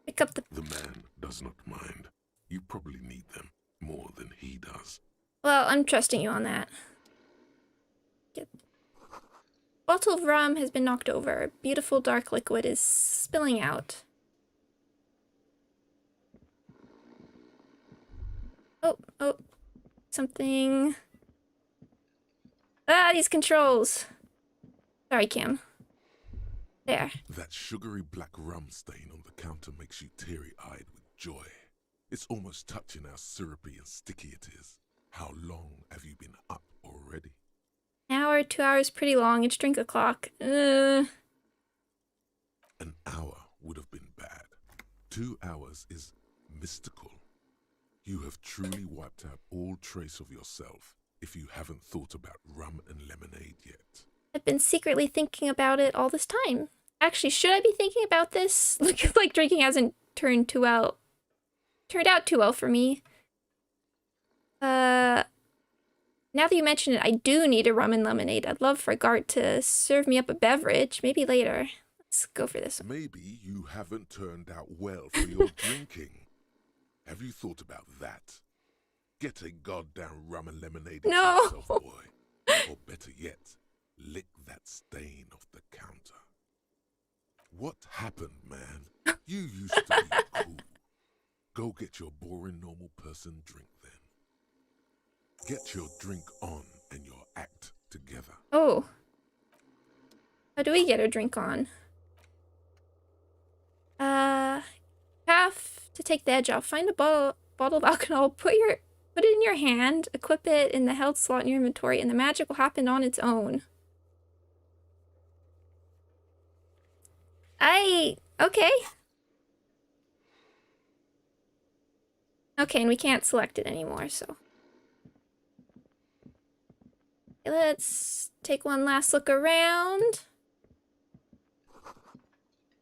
Pick up the... The man does not mind. You probably need them more than he does. Well, I'm trusting you on that. Get... Bottle of rum has been knocked over. Beautiful dark liquid is spilling out. Oh. Something... Ah, these controls. Sorry, Kim. There. That sugary black rum stain on the counter makes you teary-eyed with joy. It's almost touching how syrupy and sticky it is. How long have you been up already? An hour, 2 hours, pretty long. It's drink o'clock. An hour would have been bad. 2 hours is mystical. You have truly wiped out all trace of yourself if you haven't thought about rum and lemonade yet. I've been secretly thinking about it all this time. Actually, should I be thinking about this? Looks like drinking hasn't turned out too well for me. Now that you mention it, I do need a rum and lemonade. I'd love for Gart to serve me up a beverage. Maybe later. Let's go for this. Maybe you haven't turned out well for your drinking. Have you thought about that? Get a goddamn rum and lemonade into No. yourself, boy. Or better yet, lick that stain off the counter. What happened, man? You used to be cool. Go get your boring normal person drink then. Get your drink on and your act together. Oh. How do we get a drink on? Have to take the edge off. Find a bottle of alcohol, put it in your hand, equip it in the held slot in your inventory, and the magic will happen on its own. Okay. Okay, and we can't select it anymore, so. Okay, let's take one last look around.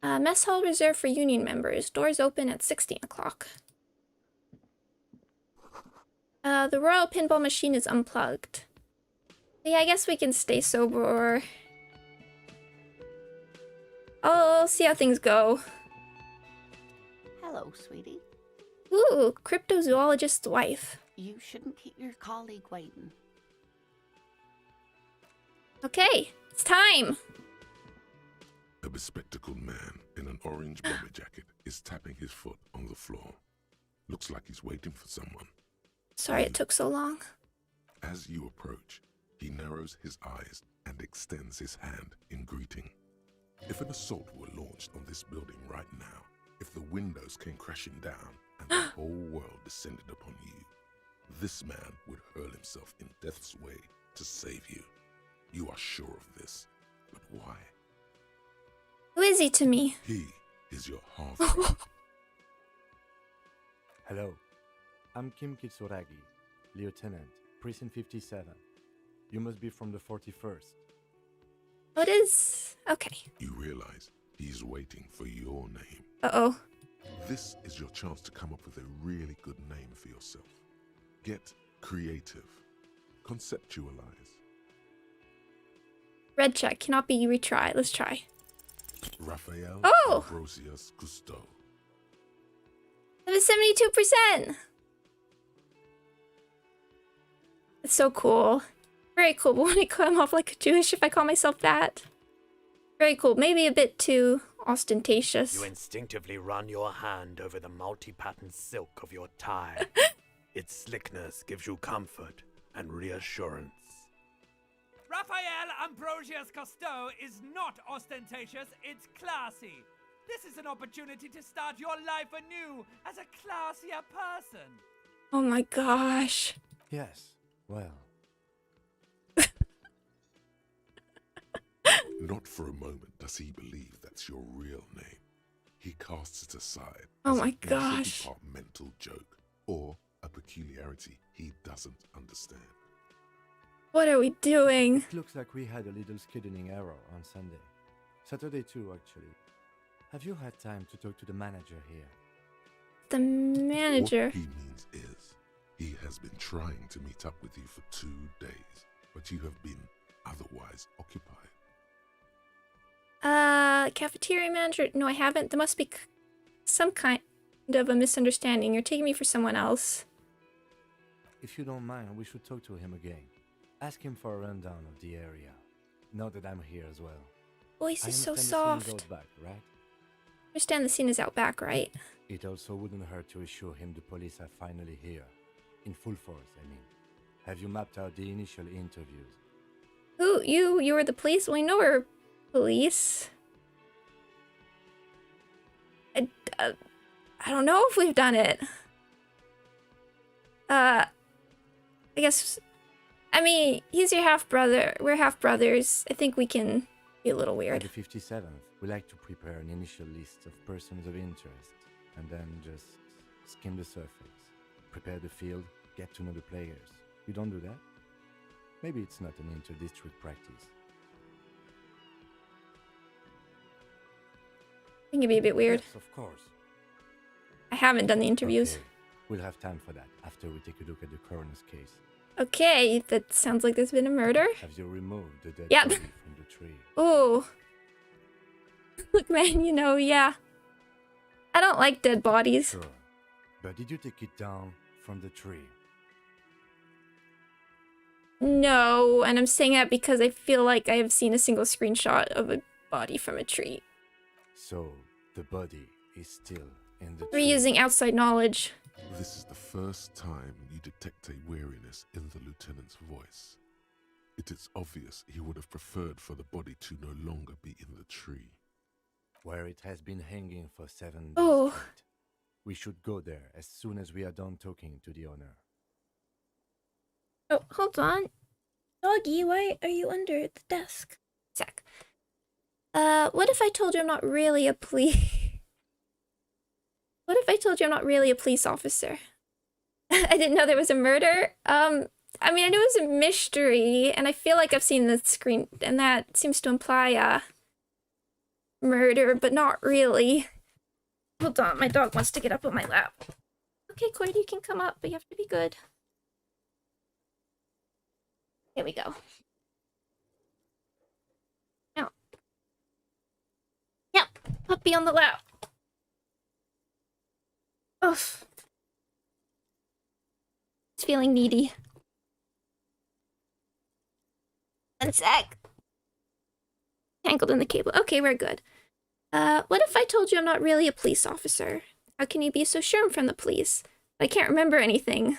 Mess hall reserved for union members. Doors open at 16 o'clock. The royal pinball machine is unplugged. Yeah, I guess we can stay sober or... I'll see how things go. Hello, sweetie. Ooh, cryptozoologist's wife. You shouldn't keep your colleague waiting. Okay, it's time. A bespectacled man in an orange bomber jacket is tapping his foot on the floor. Looks like he's waiting for someone. Sorry it took so long. As you approach, he narrows his eyes and extends his hand in greeting. If an assault were launched on this building right now, if the windows came crashing down and the whole world descended upon you, this man would hurl himself in death's way to save you. You are sure of this, but why? Who is he to me? He is your half-brother. Hello, I'm Kim Kitsuragi, Lieutenant, Precinct 57. You must be from the 41st. What is... Okay. You realize he's waiting for your name. Uh-oh. This is your chance to come up with a really good name for yourself. Get creative. Conceptualize. Red check. Cannot be retry. Let's try. Raphael Oh! Ambrosius Cousteau. That was 72%! It's so cool. Very cool, but when I come off like a Jewish if I call myself that. Very cool. Maybe a bit too ostentatious. You instinctively run your hand over the multi-patterned silk of your tie. Its slickness gives you comfort and reassurance. Raphael Ambrosius Cousteau is not ostentatious, it's classy. This is an opportunity to start your life anew as a classier person. Oh my gosh. Yes, well. Not for a moment does he believe that's your real name. He casts it aside Oh as my an gosh. interdepartmental joke or a peculiarity he doesn't understand. What are we doing? It looks like we had a little scheduling error on Sunday. Saturday too, actually. Have you had time to talk to the manager here? The manager. What he means is, he has been trying to meet up with you for 2 days, but you have been otherwise occupied. Cafeteria manager? No, I haven't. There must be some kind of a misunderstanding. You're taking me for someone else. If you don't mind, we should talk to him again. Ask him for a rundown of the area. Now that I'm here as well. Voice I is so understand the scene is soft. out back, right? Understand the scene is out back, right? It also wouldn't hurt to assure him the police are finally here. In full force, I mean. Have you mapped out the initial interviews? Who? You were the police? We know we're police. I don't know if we've done it. I guess... I mean, he's your half-brother. We're half-brothers. I think we can Be a little At weird. the 57th, we like to prepare an initial list of persons of interest, and then just skim the surface. Prepare the field, get to know the players. You don't do that? Maybe it's not an inter-district practice. I think it'd be a bit weird. Yes, of course. I haven't done the interviews. Okay. We'll have time for that after we take a look at the coroner's case. Okay, that sounds like there's been a murder. Have you removed the dead Yep. body from the tree? Ooh. Look, man, yeah. I don't like dead bodies. Sure. But did you take it down from the tree? No, and I'm saying that because I feel like I have seen a single screenshot of a body from a tree. So, the body is still in the tree. Reusing outside knowledge. This is the first time you detect a weariness in the lieutenant's voice. It is obvious he would have preferred for the body to no longer be in the tree. Where it has been hanging for 7 days. Oh. straight. We should go there as soon as we are done talking to the owner. Oh, hold on. Doggy, why are you under the desk? Sec. What if I told you I'm not really a What if I told you I'm not really a police officer? I didn't know there was a murder. I mean, I knew it was a mystery, and I feel like I've seen the screen, and that seems to imply, murder, but not really. Hold on, my dog wants to get up on my lap. Okay, Cordy, you can come up, but you have to be good. There we go. Now. Yep, puppy on the lap. Oh. It's feeling needy. One sec. Tangled in the cable. Okay, we're good. What if I told you I'm not really a police officer? How can you be so sure I'm from the police? I can't remember anything.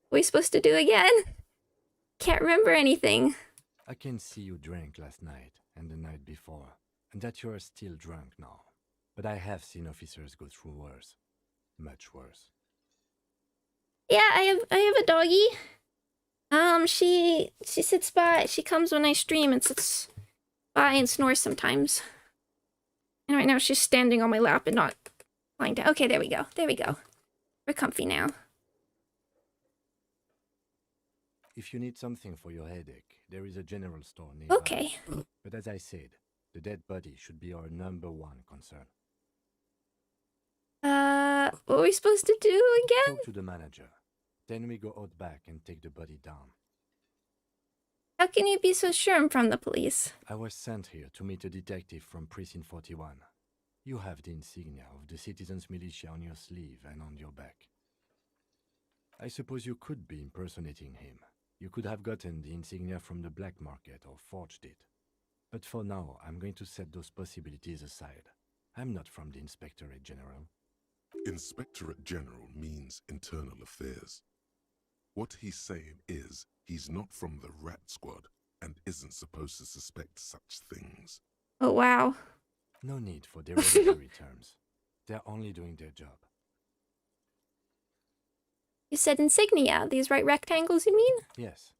What are we supposed to do again? Can't remember anything. I can see you drank last night and the night before, and that you are still drunk now. But I have seen officers go through worse. Much worse. Yeah, I have a doggy. She sits by. She comes when I stream and sits by and snores sometimes. And right now she's standing on my lap and not lying down. Okay, there we go. There we go. We're comfy now. If you need something for your headache, there is a general store nearby. Okay. But as I said, the dead body should be our #1 concern. What are we supposed to do again? Talk to the manager. Then we go out back and take the body down. How can you be so sure I'm from the police? I was sent here to meet a detective from Precinct 41. You have the insignia of the Citizens Militia on your sleeve and on your back. I suppose you could be impersonating him. You could have gotten the insignia from the black market or forged it. But for now, I'm going to set those possibilities aside. I'm not from the Inspectorate General. Inspectorate General means internal affairs. What he's saying is he's not from the Rat Squad and isn't supposed to suspect such things. Oh, wow. No need for derogatory terms. They're only doing their job. You said insignia. These white rectangles, you mean? Yes.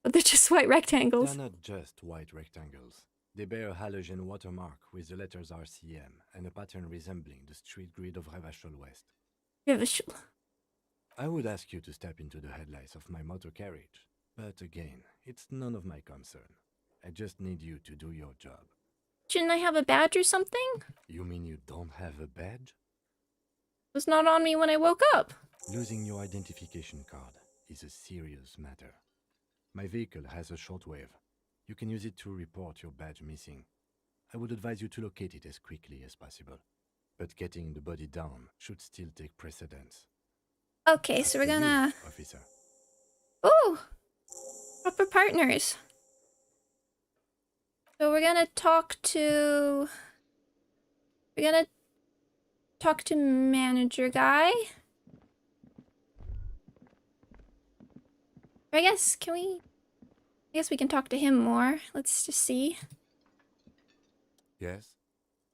But they're just white rectangles. They're not just white rectangles. They bear a halogen watermark with the letters RCM and a pattern resembling the street grid of Revachol West. Revachol. I would ask you to step into the headlights of my motor carriage, but again, it's none of my concern. I just need you to do your job. Shouldn't I have a badge or something? You mean you don't have a badge? It was not on me when I woke up. Losing your identification card is a serious matter. My vehicle has a shortwave. You can use it to report your badge missing. I would advise you to locate it as quickly as possible. But getting the body down should still take precedence. Okay, so we're After gonna... you, officer. Ooh! Proper partners. So we're gonna talk to... We're gonna talk to manager guy. Or I guess, can we... I guess we can talk to him more. Let's just see. Yes?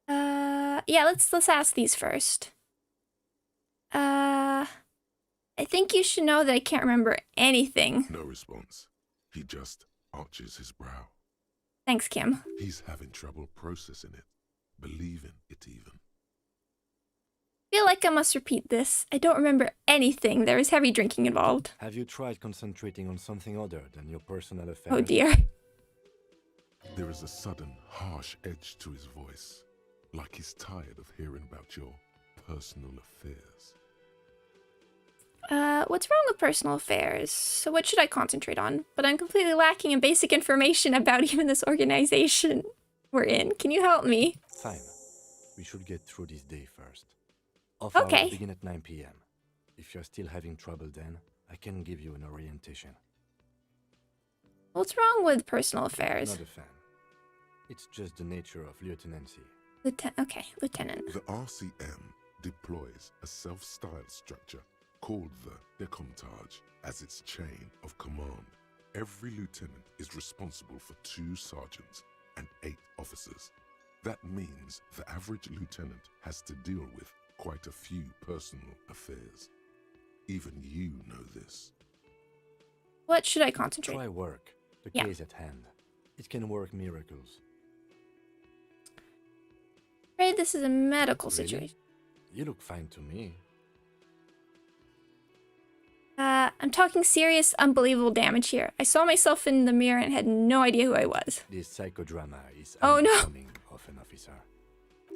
Yeah, let's ask these first. I think you should know that I can't remember anything. No response. He just arches his brow. Thanks, Kim. He's having trouble processing it, believing it even. I feel like I must repeat this. I don't remember anything. There is heavy drinking involved. Have you tried concentrating on something other than your personal affairs? Oh dear. There is a sudden, harsh edge to his voice, like he's tired of hearing about your personal affairs. What's wrong with personal affairs? So what should I concentrate on? But I'm completely lacking in basic information about even this organization we're in. Can you help me? Fine. We should get through this day first. Off Okay. hours begin at 9 p.m. If you're still having trouble then, I can give you an orientation. What's wrong with personal affairs? Not a fan. It's just the nature of lieutenancy. Okay, Lieutenant. The RCM deploys a self-styled structure called the Decomptage as its chain of command. Every lieutenant is responsible for 2 sergeants and 8 officers. That means the average lieutenant has to deal with quite a few personal affairs. Even you know this. What should I concentrate? Try work. The Yeah. case at hand. It can work miracles. Afraid this is a medical Really? situation. You look fine to me. I'm talking serious, unbelievable damage here. I saw myself in the mirror and had no idea who I was. This psychodrama is Oh, no. unbecoming of an officer.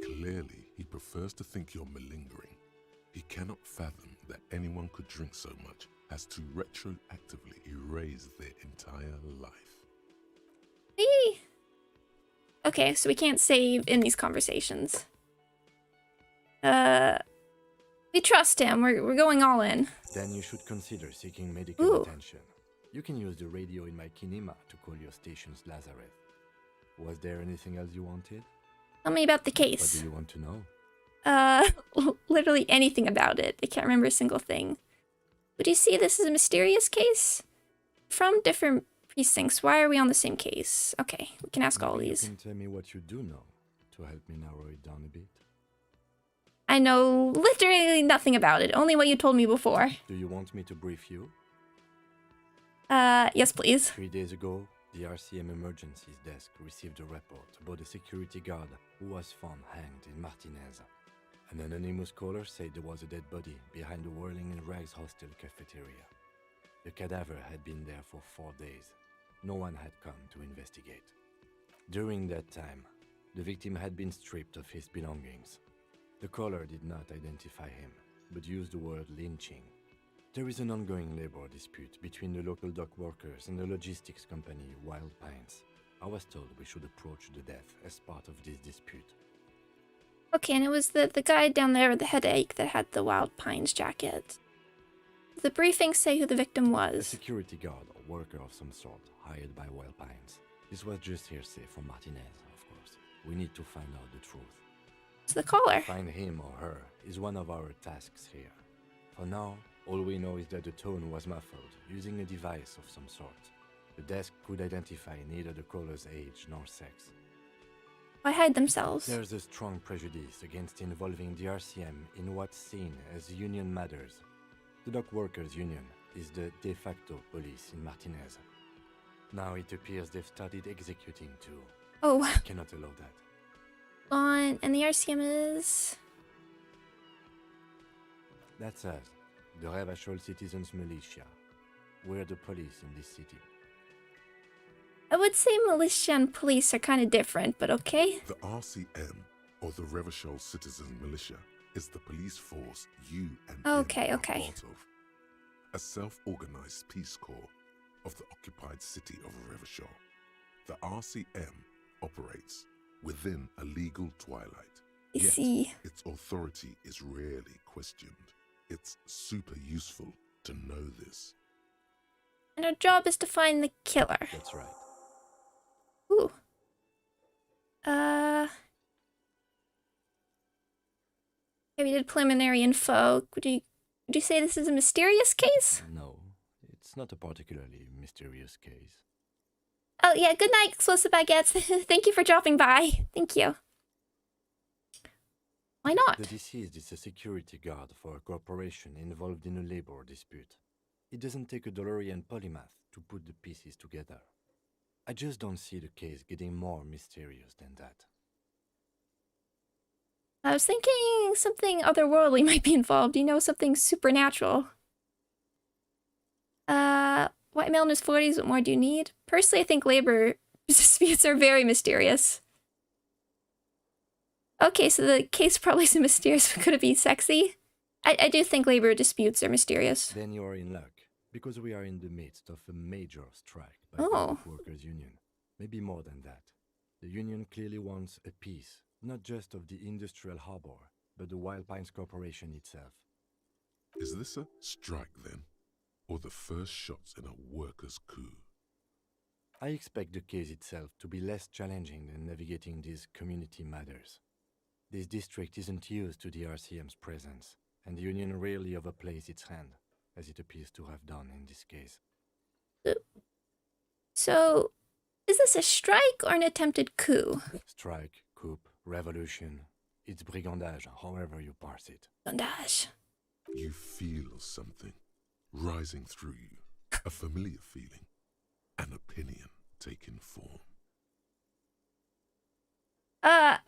Clearly, he prefers to think you're malingering. He cannot fathom that anyone could drink so much as to retroactively erase their entire life. Eee. Okay, so we can't save in these conversations. We trust him. We're going all in. Then you should consider seeking medical Ooh. attention. You can use the radio in my kinema to call your station's Lazareth. Was there anything else you wanted? Tell me about the What do case. you want to know? Literally anything about it. I can't remember a single thing. Would you see this as a mysterious case? From different precincts. Why are we on the same case? Okay, we can ask all Maybe these. You can tell me what you do know to help me narrow it down a bit. I know literally nothing about it. Only what you told me before. Do you want me to brief you? Yes, please. 3 days ago, the RCM Emergencies Desk received a report about a security guard who was found hanged in Martinez. An anonymous caller said there was a dead body behind the Whirling in Rags hostel cafeteria. The cadaver had been there for 4 days. No one had come to investigate. During that time, the victim had been stripped of his belongings. The caller did not identify him, but used the word lynching. There is an ongoing labor dispute between the local dock workers and the logistics company Wild Pines. I was told we should approach the death as part of this dispute. Okay, and it was the guy down there with the headache that had the Wild Pines jacket. Did the briefing say who the victim A was? security guard or worker of some sort hired by Wild Pines. This was just hearsay from Martinez, of course. We need to find out the truth. It's the caller. Find him or her is one of our tasks here. For now, all we know is that the tone was muffled, using a device of some sort. The desk could identify neither the caller's age nor sex. Why hide themselves? There's a strong prejudice against involving the RCM in what's seen as union matters. The dock workers' union is the de facto police in Martinez. Now it appears they've started executing too. Oh, I cannot allow that. on, and the RCM is... That's us, the Revachol Citizens Militia. We're the police in this city. I would say militia and police are kind of different, but okay. The RCM, or the Revachol Citizen Militia, is the police force you and Okay, are okay. part of. A self-organized peace corps of the occupied city of Revachol. The RCM operates within a legal twilight. I Yet, see. its authority is rarely questioned. It's super useful to know this. And our job is to find the killer. That's right. Ooh. Okay, we did preliminary info. Would you say this is a mysterious case? No, it's not a particularly mysterious case. Oh, yeah, good night, explosive baguettes. Thank you for dropping by. Thank you. Why not? The deceased is a security guard for a corporation involved in a labor dispute. It doesn't take a DeLorean polymath to put the pieces together. I just don't see the case getting more mysterious than that. I was thinking something otherworldly might be involved, you know, something supernatural. White male in his 40s, what more do you need? Personally, I think labor disputes are very mysterious. Okay, so the case probably isn't mysterious, but could it be sexy? I do think labor disputes are mysterious. Then you are in luck, because we are in the midst of a major strike by Oh. the workers' union. Maybe more than that. The union clearly wants a piece, not just of the industrial harbor, but the Wild Pines Corporation itself. Is this a strike then? Or the first shots in a workers' coup? I expect the case itself to be less challenging than navigating these community matters. This district isn't used to the RCM's presence, and the union rarely overplays its hand, as it appears to have done in this case. So, is this a strike or an attempted coup? Strike, coup, revolution, it's brigandage, however you parse it. Brigandage. You feel something rising through you, a familiar feeling, an opinion taking form.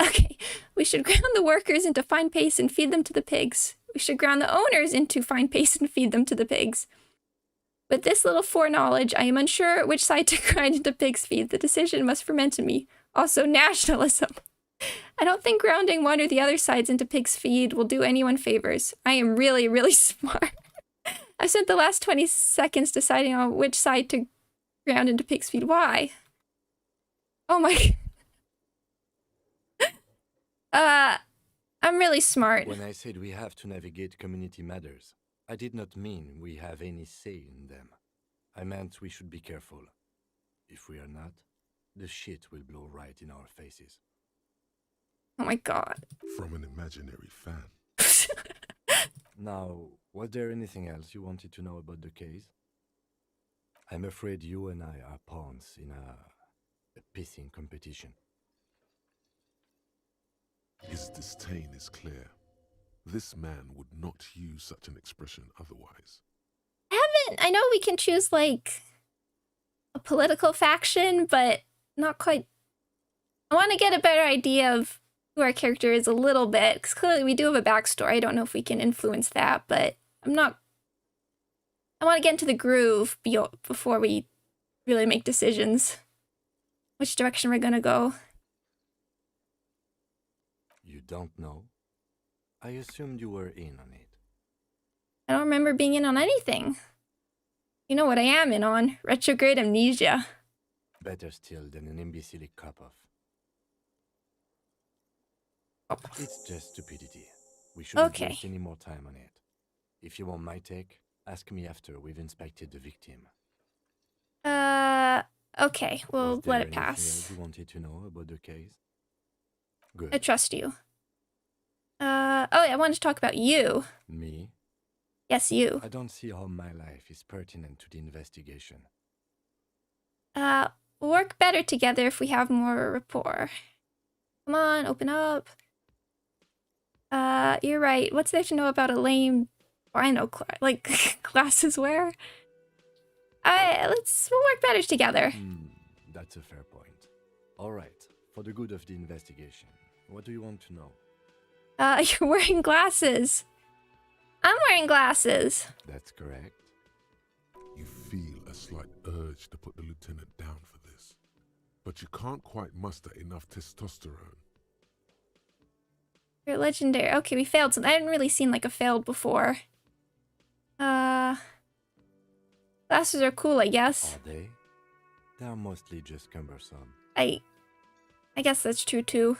Okay. We should ground the workers into fine paste and feed them to the pigs. We should ground the owners into fine paste and feed them to the pigs. With this little foreknowledge, I am unsure which side to grind into pig's feed. The decision must ferment in me. Also, nationalism. I don't think grounding one or the other sides into pig's feed will do anyone favors. I am really, really smart. I spent the last 20 seconds deciding on which side to ground into pig's feed. Why? Oh my... I'm really smart. When I said we have to navigate community matters, I did not mean we have any say in them. I meant we should be careful. If we are not, the shit will blow right in our faces. Oh my god. From an imaginary fan. Now, was there anything else you wanted to know about the case? I'm afraid you and I are pawns in a pissing competition. His disdain is clear. This man would not use such an expression otherwise. I know we can choose, like, a political faction, but not quite. I want to get a better idea of who our character is a little bit, because clearly we do have a backstory. I don't know if we can influence that, but I want to get into the groove before we really make decisions. Which direction we're gonna go. You don't know? I assumed you were in on it. I don't remember being in on anything. You know what I am in on? Retrograde amnesia. Better still than an imbecilic cop-off. It's just stupidity. We shouldn't waste any more time on it. If you want my take, ask me after we've inspected the victim. Okay, we'll let it Was there anything pass. else you wanted to know about the case? Good. I trust you. I wanted to talk about you. Me? Yes, you. I don't see how my life is pertinent to the investigation. We'll work better together if we have more rapport. Come on, open up. You're right. What's there to know about a lame... I know, like, glasses wear? We'll work better together. That's a fair point. All right, for the good of the investigation, what do you want to know? You're wearing glasses. I'm wearing glasses. That's correct. You feel a slight urge to put the lieutenant down for this, but you can't quite muster enough testosterone. You're legendary. Okay, we failed something. I hadn't really seen, like, a failed before. Glasses are cool, I guess. Are they? They are mostly just cumbersome. I guess that's true, too.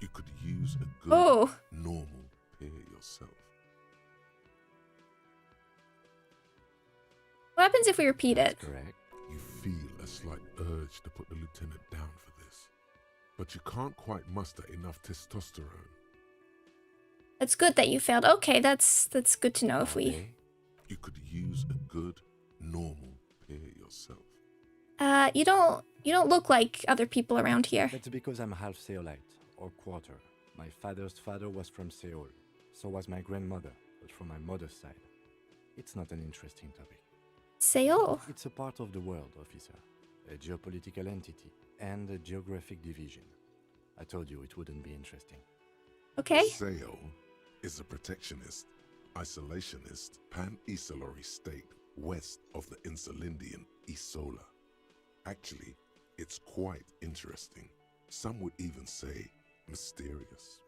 You could use a good, normal pair yourself. What happens if we repeat it? That's correct. You feel a slight urge to put the lieutenant down for this, but you can't quite muster enough testosterone. It's good that you failed. Okay, that's good to know if we... Okay. You could use a good, normal pair yourself. You don't look like other people around here. That's because I'm half Seolite, or quarter. My father's father was from Seoul. So was my grandmother, but from my mother's side. It's not an interesting topic. Seoul? It's a part of the world, officer. a geopolitical entity, and a geographic division. I told you it wouldn't be interesting. Okay. Sale is a protectionist, isolationist, pan-Isolari state west of the Insulindian Isola. Actually, it's quite interesting. Some would even say mysterious.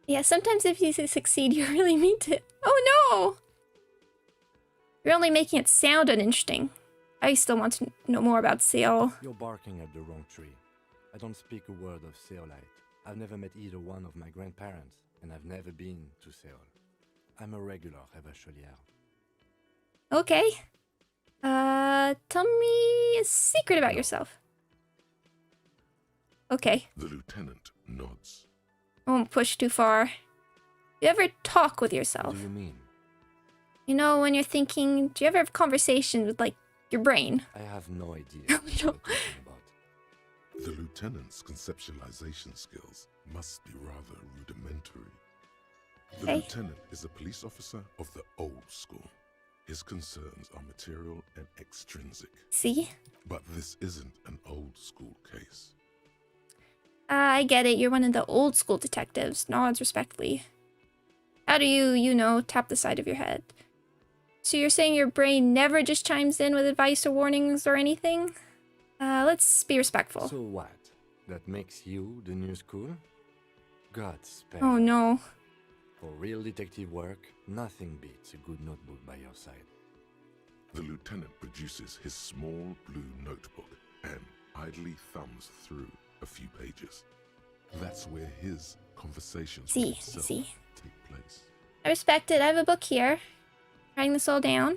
Yeah, sometimes if you succeed, you really mean to. Oh no! You're only making it sound uninteresting. I still want to know more about Seal. You're barking at the wrong tree. I don't speak a word of Seolite. I've never met either one of my grandparents, and I've never been to Seol. I'm a regular Revacholière. Okay. Tell me a secret about yourself. Okay. The lieutenant nods. I won't push too far. You ever talk with yourself? What do you mean? You know, when you're thinking, do you ever have conversations with, like, your brain? I have no idea No. what you're talking about. The lieutenant's conceptualization skills must be rather rudimentary. The Okay. lieutenant is a police officer of the old school. His concerns are material and extrinsic. See? But this isn't an old school case. I get it. You're one of the old school detectives. Nods respectfully. How do you tap the side of your head? So you're saying your brain never just chimes in with advice or warnings or anything? Let's be respectful. So what? That makes you the new school? God spare. Oh no. For real detective work, nothing beats a good notebook by your side. The lieutenant produces his small blue notebook and idly thumbs through a few pages. That's where his conversations with himself take place. I respect it. I have a book here. Writing this all down.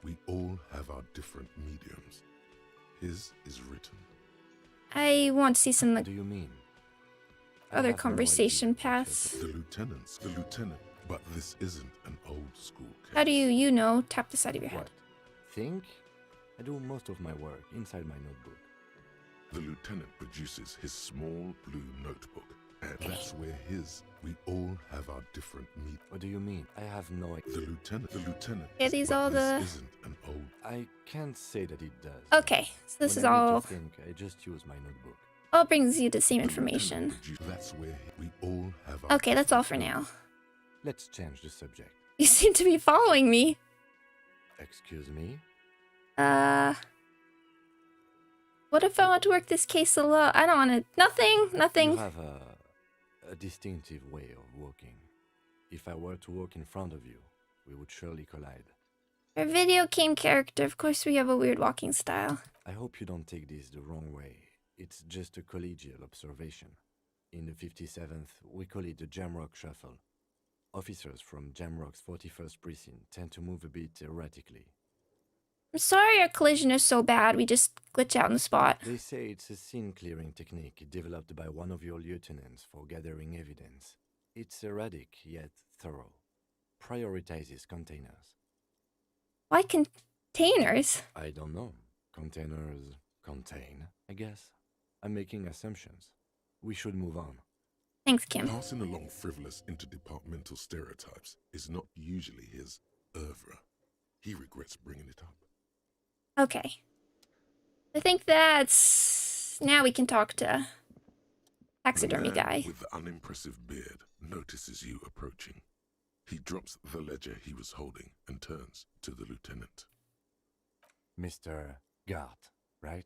We all have our different mediums. His is written. I want to see some What do you mean? I other have no conversation idea what you're paths. The lieutenant, but this isn't an old school case. How do you tap the side of your head? What? Think? I do most of my work inside my notebook. The lieutenant produces his small blue notebook, and that's where we all have our different meat. What do you mean? I have no idea. The lieutenant. Yeah, these but all this the- isn't an old. I can't say that it does. Okay, so this When is I need all to think, I just use my notebook. brings you the same information. That's where we all have our. Okay, that's all for now. Let's change the subject. You seem to be following me. Excuse me? What if I want to work this case alone? I don't want to. You Nothing. have a distinctive way of walking. If I were to walk in front of you, we would surely collide. For a video game character, of course we have a weird walking style. I hope you don't take this the wrong way. It's just a collegial observation. In the 57th, we call it the Jamrock Shuffle. Officers from Jamrock's 41st Precinct tend to move a bit erratically. I'm sorry our collision is so bad, we just glitch out in the spot. They say it's a scene-clearing technique developed by one of your lieutenants for gathering evidence. It's erratic, yet thorough. Prioritizes containers. Why containers? I don't know. Containers contain, I guess. I'm making assumptions. We should move on. Thanks, Kim. Passing along frivolous interdepartmental stereotypes is not usually his oeuvre. He regrets bringing it up. Okay. I think that's... Now we can talk to taxidermy The man guy. with the unimpressive beard notices you approaching. He drops the ledger he was holding and turns to the lieutenant. Mr. Gart, right?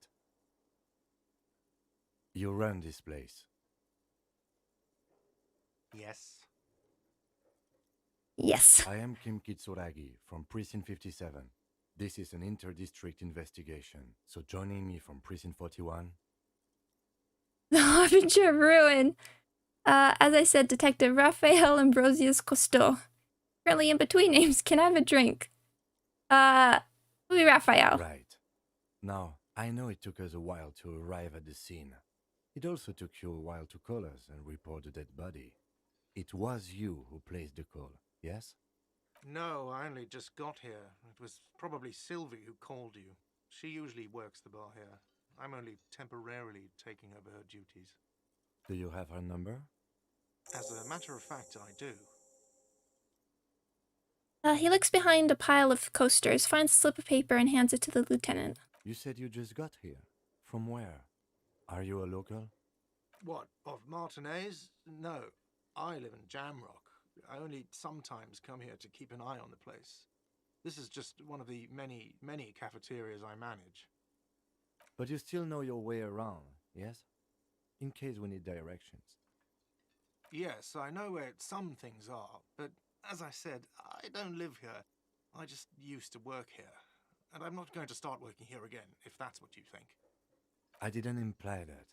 You run this place. Yes. Yes. I am Kim Kitsuragi from Precinct 57. This is an inter-district investigation, so joining me from Precinct 41... The Harbinger of Ruin. As I said, Detective Raphael Ambrosius Cousteau. Currently in between names. Can I have a drink? Who be Raphael? Right. Now, I know it took us a while to arrive at the scene. It also took you a while to call us and report the dead body. It was you who placed the call, yes? No, I only just got here. It was probably Sylvie who called you. She usually works the bar here. I'm only temporarily taking over her duties. Do you have her number? As a matter of fact, I do. He looks behind a pile of coasters, finds a slip of paper, and hands it to the lieutenant. You said you just got here. From where? Are you a local? What, of Martinez? No, I live in Jamrock. I only sometimes come here to keep an eye on the place. This is just one of the many, many cafeterias I manage. But you still know your way around, yes? In case we need directions. Yes, I know where some things are, but as I said, I don't live here. I just used to work here. And I'm not going to start working here again, if that's what you think. I didn't imply that.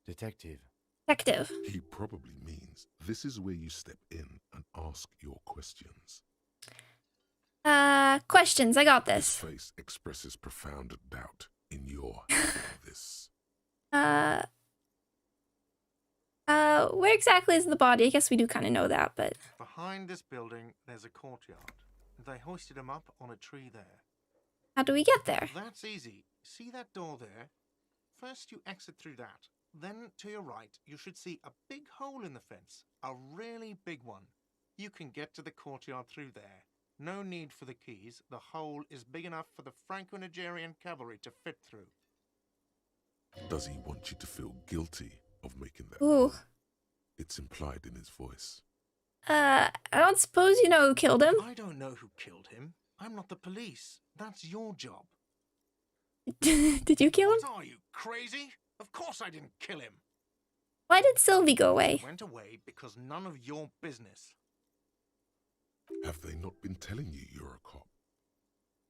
Detective. Detective. He probably means this is where you step in and ask your questions. Questions. I got His this. face expresses profound doubt in your having this. Where exactly is the body? I guess we do kind of know that, but... Behind this building, there's a courtyard. They hoisted him up on a tree there. How do we get there? That's easy. See that door there? First you exit through that. Then, to your right, you should see a big hole in the fence. A really big one. You can get to the courtyard through there. No need for the keys. The hole is big enough for the Franco-Nigerian cavalry to fit through. Does he want you to feel guilty of making that? Ooh. call? It's implied in his voice. I don't suppose you know who killed him? I don't know who killed him. I'm not the police. That's your job. Did you kill him? What are you, crazy? Of course I didn't kill him. Why did Sylvie go away? He went away because none of your business. Have they not been telling you you're a cop?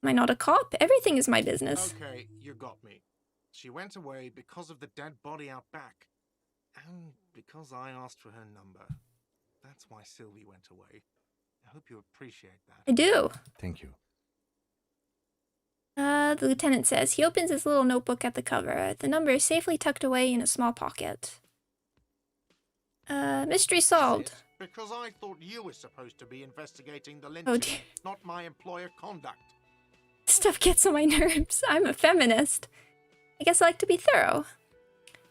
Am I not a cop? Everything is my business. Okay, you got me. She went away because of the dead body out back. And because I asked for her number. That's why Sylvie went away. I hope you appreciate that. I do. Thank you. The lieutenant says he opens his little notebook at the cover. The number is safely tucked away in a small pocket. Mystery solved. Because I thought you were supposed to be investigating the Oh lynching, dear. not my employer conduct. Stuff gets on my nerves. I'm a feminist. I guess I like to be thorough.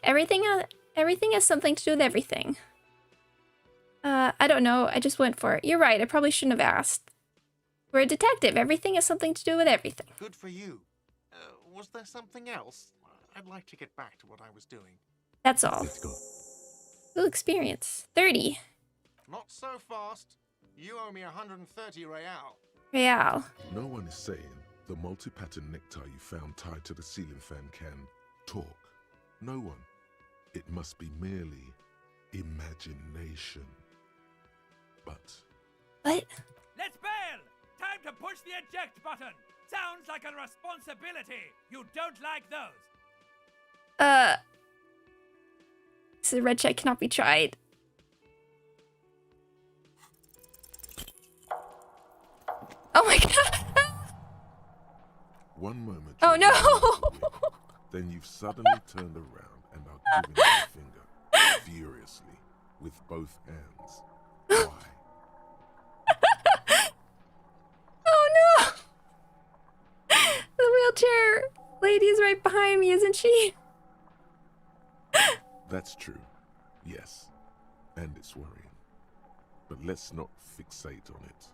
Everything has something to do with everything. I don't know. I just went for it. You're right. I probably shouldn't have asked. We're a detective. Everything has something to do with everything. Good for you. Was there something else? I'd like to get back to what I was doing. That's all. Let's go. Ooh, experience. 30. Not so fast. You owe me 130 real. Real. No one is saying the multi-pattern necktie you found tied to the ceiling fan can talk. No one. It must be merely imagination. But What? Let's bail! Time to push the eject button! Sounds like a responsibility! You don't like those! This is a red check cannot be tried. Oh my god! one moment. Oh you're no! waiting, then you've suddenly turned around and are giving him a finger furiously with both hands. Why? Oh no! The wheelchair lady is right behind me, isn't she? That's true. Yes. And it's worrying. But let's not fixate on it.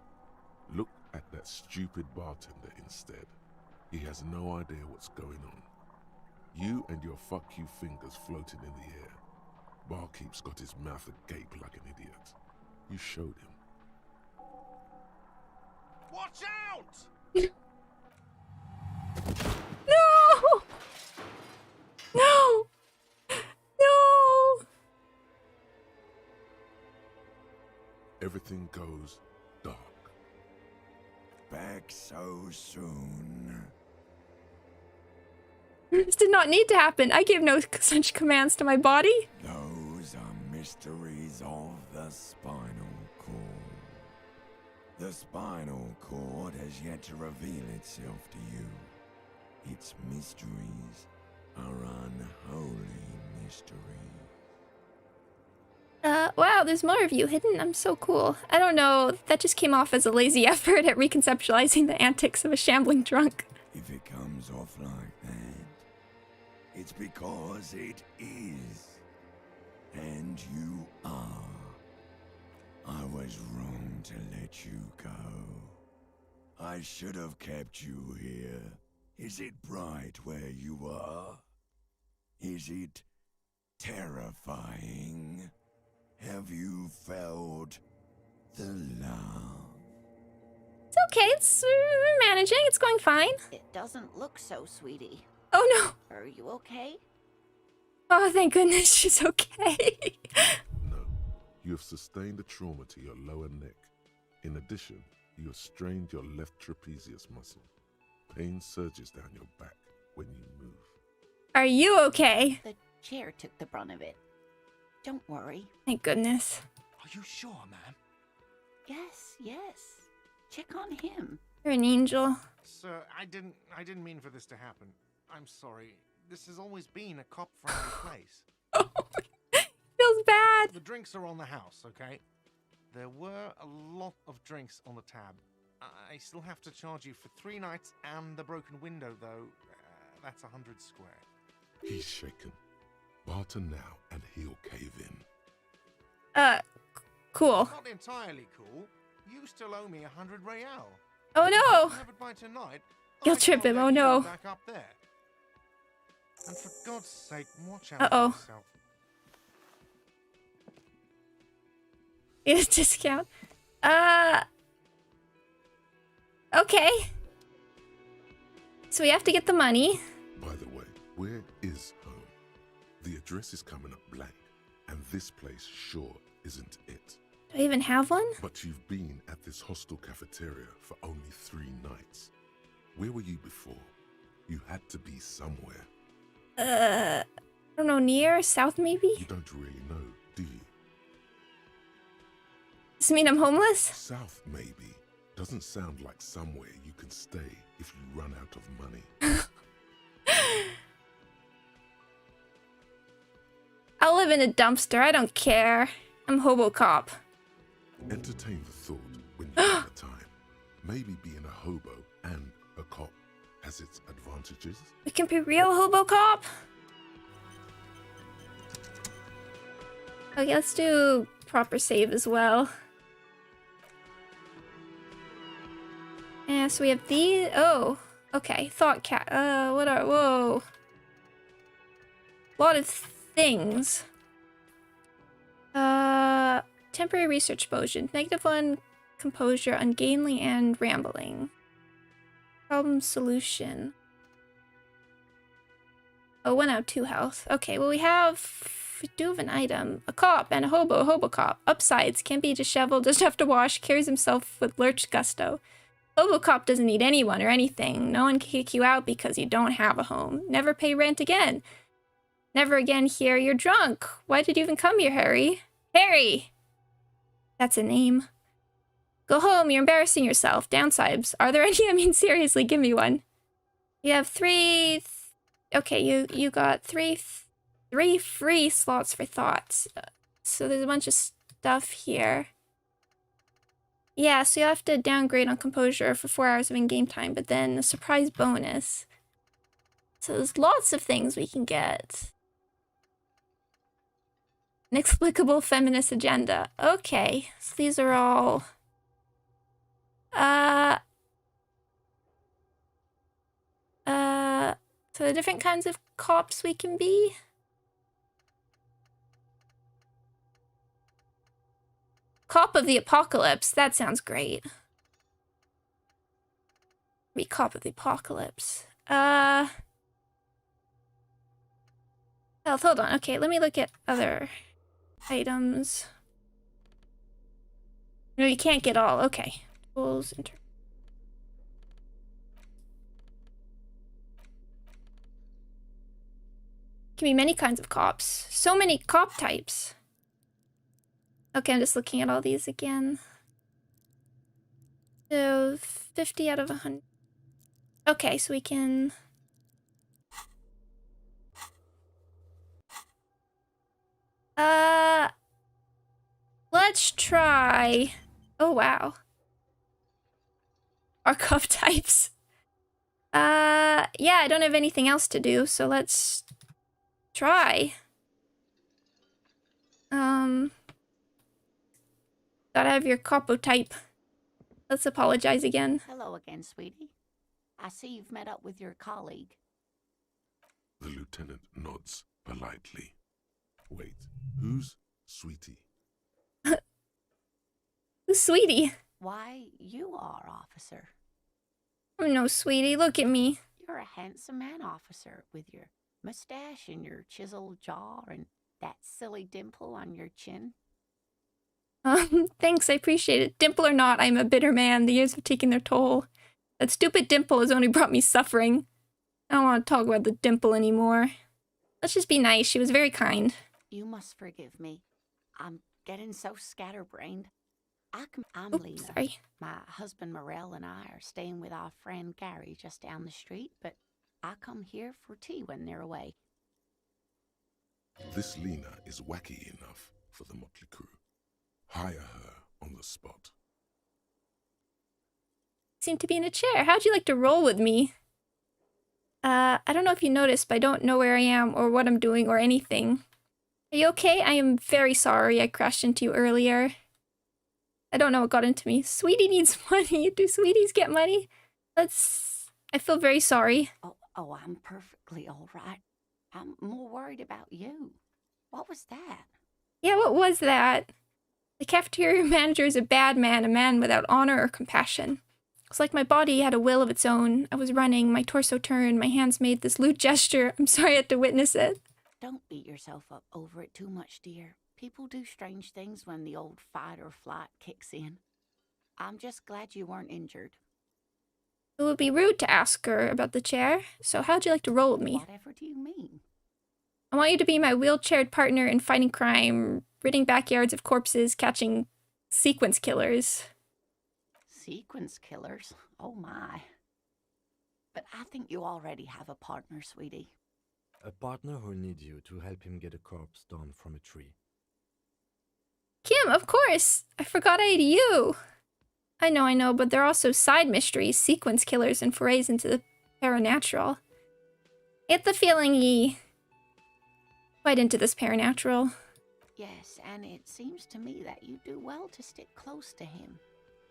Look at that stupid bartender instead. He has no idea what's going on. You and your fuck you fingers floating in the air. Barkeep's got his mouth agape like an idiot. You showed him. Watch out! No! No! No! Everything goes dark. Back so soon. This did not need to happen. I gave no such commands to my body. Those are mysteries of the spinal cord. The spinal cord has yet to reveal itself to you. Its mysteries are unholy mysteries. Wow, there's more of you hidden. I'm so cool. I don't know. That just came off as a lazy effort at reconceptualizing the antics of a shambling drunk. If it comes off like that, it's because it is. And you are. I was wrong to let you go. I should have kept you here. Is it bright where you are? Is it terrifying? Have you felt the love? It's okay. It's we're managing. It's going fine. It doesn't look so, sweetie. Oh no. Are you okay? Oh, thank goodness she's okay. No, you have sustained a trauma to your lower neck. In addition, you have strained your left trapezius muscle. Pain surges down your back when you move. Are you okay? The chair took the brunt of it. Don't worry. Thank goodness. Are you sure, ma'am? Yes. Check on him. You're an angel. Sir, I didn't mean for this to happen. I'm sorry. This has always been a cop-friendly place. Feels bad. The drinks are on the house, okay? There were a lot of drinks on the tab. I still have to charge you for 3 nights and the broken window, though. That's 100 square. He's shaken. Barter now and he'll cave in. Cool. Not entirely cool. You still owe me 100 real. Oh If you no. have it by tonight, You'll I trip can't him, let oh you no. go back up there. And for God's sake, watch out Uh-oh. for yourself. Get a discount. Okay. So we have to get the money. By the way, where is home? The address is coming up blank, and this place sure isn't it. Do I even have one? But you've been at this hostel cafeteria for only 3 nights. Where were you before? You had to be somewhere. I don't know, near, south maybe? You don't really know, do you? Does it mean I'm homeless? South, maybe. Doesn't sound like somewhere you can stay if you run out of money. I'll live in a dumpster, I don't care. I'm Hobocop. Entertain the thought when you have the time. Maybe being a hobo and a cop has its advantages. We can be real Hobocop. Okay, let's do proper save as well. Yeah, so we have these. Oh, okay. Thought cat. What are. Whoa. A lot of things. Temporary research potion. -1 composure, ungainly, and rambling. Problem solution. Oh, 1 out of 2 health. Okay, well, we do have an item. A cop and a hobocop. Upsides, can't be disheveled, doesn't have to wash, carries himself with lurch gusto. Hobocop doesn't need anyone or anything. No one can kick you out because you don't have a home. Never pay rent again. Never again hear you're drunk. Why did you even come here, Harry? Harry! That's a name. Go home, you're embarrassing yourself. Downsides. Are there any? I mean, seriously, give me one. You have 3... Okay, you got 3 free slots for thoughts. So there's a bunch of stuff here. Yeah, so you have to downgrade on composure for 4 hours of in-game time, but then a surprise bonus. So there's lots of things we can get. Inexplicable feminist agenda. Okay, so these are all... So the different kinds of cops we can be. Cop of the Apocalypse. That sounds great. Be Cop of the Apocalypse. Health, hold on. Okay, let me look at other items. No, you can't get all. Okay. Tools, can be many kinds of cops. So many cop types. Okay, I'm just looking at all these again. So 50 out of 100. Okay, so we can... Let's try... Oh, wow. Our cop types. Yeah, I don't have anything else to do, so let's try. Gotta have your capo type. Let's apologize again. Hello again, sweetie. I see you've met up with your colleague. The lieutenant nods politely. Wait, who's Sweetie? Who's Sweetie? Why, you are, officer. Oh no, Sweetie, look at me. You're a handsome man, officer, with your mustache and your chiseled jaw and that silly dimple on your chin. Thanks, I appreciate it. Dimple or not, I'm a bitter man. The years have taken their toll. That stupid dimple has only brought me suffering. I don't want to talk about the dimple anymore. Let's just be nice. She was very kind. You must forgive me. I'm getting so scatterbrained. I'm Oops, Lena. sorry. My husband Morel and I are staying with our friend Gary just down the street, but I come here for tea when they're away. This Lena is wacky enough for the motley crew. Hire her on the spot. Seem to be in a chair. How'd you like to roll with me? I don't know if you noticed, but I don't know where I am or what I'm doing or anything. Are you okay? I am very sorry I crashed into you earlier. I don't know what got into me. Sweetie needs money. Do sweeties get money? I feel very sorry. Oh, I'm perfectly all right. I'm more worried about you. What was that? Yeah, what was that? The cafeteria manager is a bad man, a man without honor or compassion. It's like my body had a will of its own. I was running, my torso turned, my hands made this lewd gesture. I'm sorry I had to witness it. Don't beat yourself up over it too much, dear. People do strange things when the old fight or flight kicks in. I'm just glad you weren't injured. It would be rude to ask her about the chair, so how'd you like to roll with me? Whatever do you mean? I want you to be my wheelchaired partner in fighting crime, ridding backyards of corpses, catching sequence killers. Sequence killers? Oh my. But I think you already have a partner, sweetie. A partner who needs you to help him get a corpse down from a tree. Kim, of course! I forgot I had you! I know, but there are also side mysteries, sequence killers, and forays into the paranatural. I get the feeling he... quite into this paranatural. Yes, and it seems to me that you do well to stick close to him.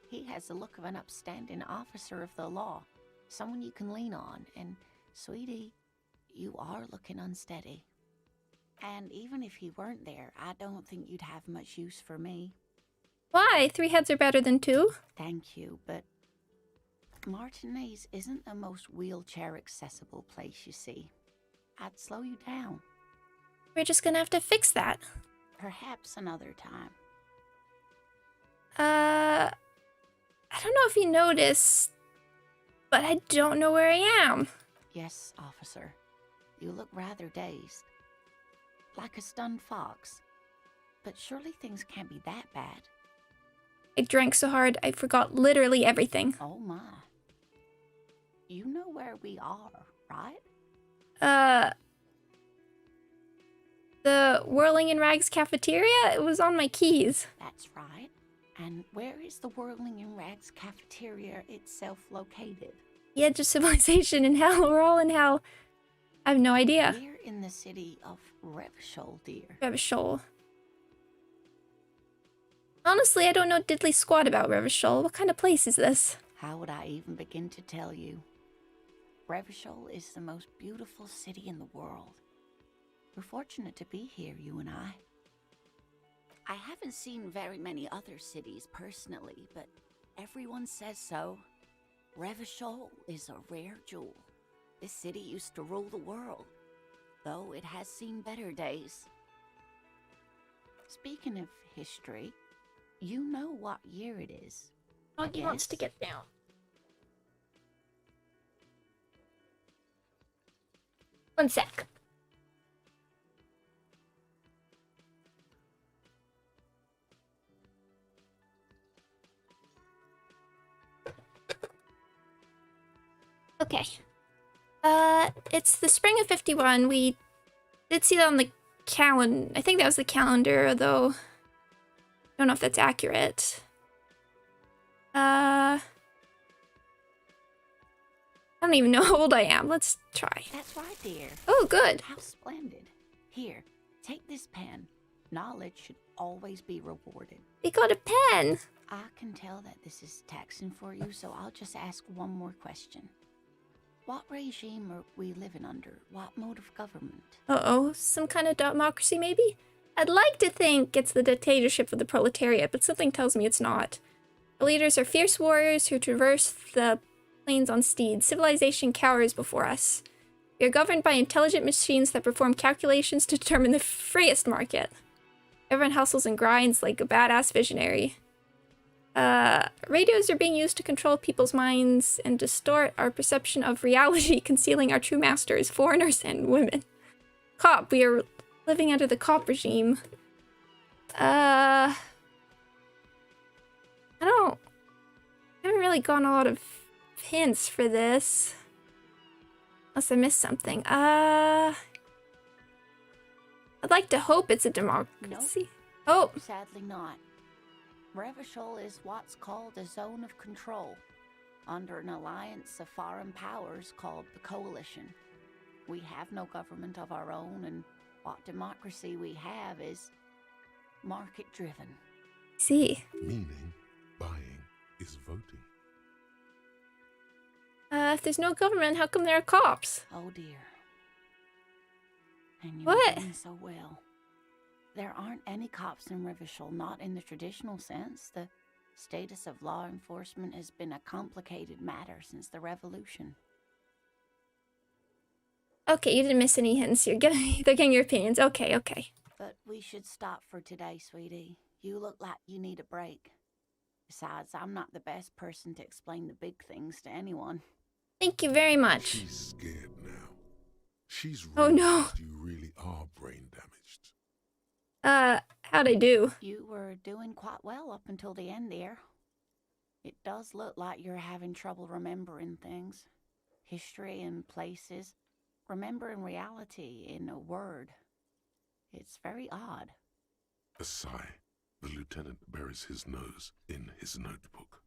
He has the look of an upstanding officer of the law, someone you can lean on, and, sweetie, you are looking unsteady. And even if he weren't there, I don't think you'd have much use for me. Why? 3 heads are better than 2? Thank you, but Martinez isn't the most wheelchair-accessible place, you see. I'd slow you down. We're just gonna have to fix that. Perhaps another time. I don't know if you noticed, but I don't know where I am. Yes, officer. You look rather dazed. Like a stunned fox. But surely things can't be that bad. I drank so hard, I forgot literally everything. Oh my. You know where we are, right? The Whirling in Rags cafeteria? It was on my keys. That's right. And where is the Whirling in Rags cafeteria itself located? The edge of civilization in hell. We're all in hell. I have no idea. We're in the city of Revachol, dear. Revachol. Honestly, I don't know diddly squat about Revachol. What kind of place is this? How would I even begin to tell you? Revachol is the most beautiful city in the world. We're fortunate to be here, you and I. I haven't seen very many other cities personally, but everyone says so. Revachol is a rare jewel. This city used to rule the world, though it has seen better days. Speaking of history, you know what year it is. Doggy wants to get down. One sec. Okay. It's the spring of 51. We did see that on the calendar. I think that was the calendar, though I don't know if that's accurate. I don't even know how old I am. Let's try. That's right, dear. Oh, good. How splendid. Here, take this pen. Knowledge should always be rewarded. We got a pen. I can tell that this is taxing for you, so I'll just ask one more question. What regime are we living under? What mode of government? Uh-oh, some kind of democracy maybe? I'd like to think it's the dictatorship of the proletariat, but something tells me it's not. The leaders are fierce warriors who traverse the plains on steeds. Civilization cowers before us. We are governed by intelligent machines that perform calculations to determine the freest market. Everyone hustles and grinds like a badass visionary. Radios are being used to control people's minds and distort our perception of reality, concealing our true masters, foreigners and women. Cop, we are living under the cop regime. I haven't really gotten a lot of hints for this. Unless I missed something. I'd like to hope it's a democracy. Nope. Oh, Sadly not. Revachol is what's called a zone of control, under an alliance of foreign powers called the Coalition. We have no government of our own, and what democracy we have is market-driven. see. Meaning, buying is voting. If there's no government, how come there are cops? Oh dear. And you What? were doing so well. There aren't any cops in Revachol, not in the traditional sense. The status of law enforcement has been a complicated matter since the revolution. Okay, you didn't miss any hints. They're getting your opinions. Okay. But we should stop for today, sweetie. You look like you need a break. Besides, I'm not the best person to explain the big things to anyone. Thank you very much. She's scared now. She's Oh, no. realized you really are brain damaged. How'd I do? You were doing quite well up until the end there. It does look like you're having trouble remembering things. History and places. Remembering reality in a word. It's very odd. A sigh. The lieutenant buries his nose in his notebook.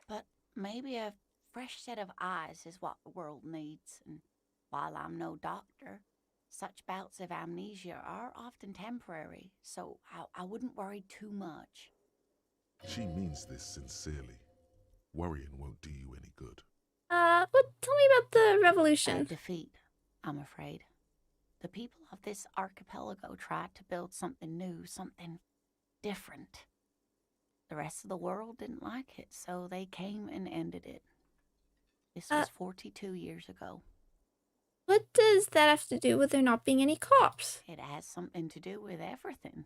But maybe a fresh set of eyes is what the world needs. And while I'm no doctor, such bouts of amnesia are often temporary, so I wouldn't worry too much. She means this sincerely. Worrying won't do you any good. Tell me about the revolution. A defeat, I'm afraid. The people of this archipelago tried to build something new, something different. The rest of the world didn't like it, so they came and ended it. This was 42 years ago. What does that have to do with there not being any cops? It has something to do with everything.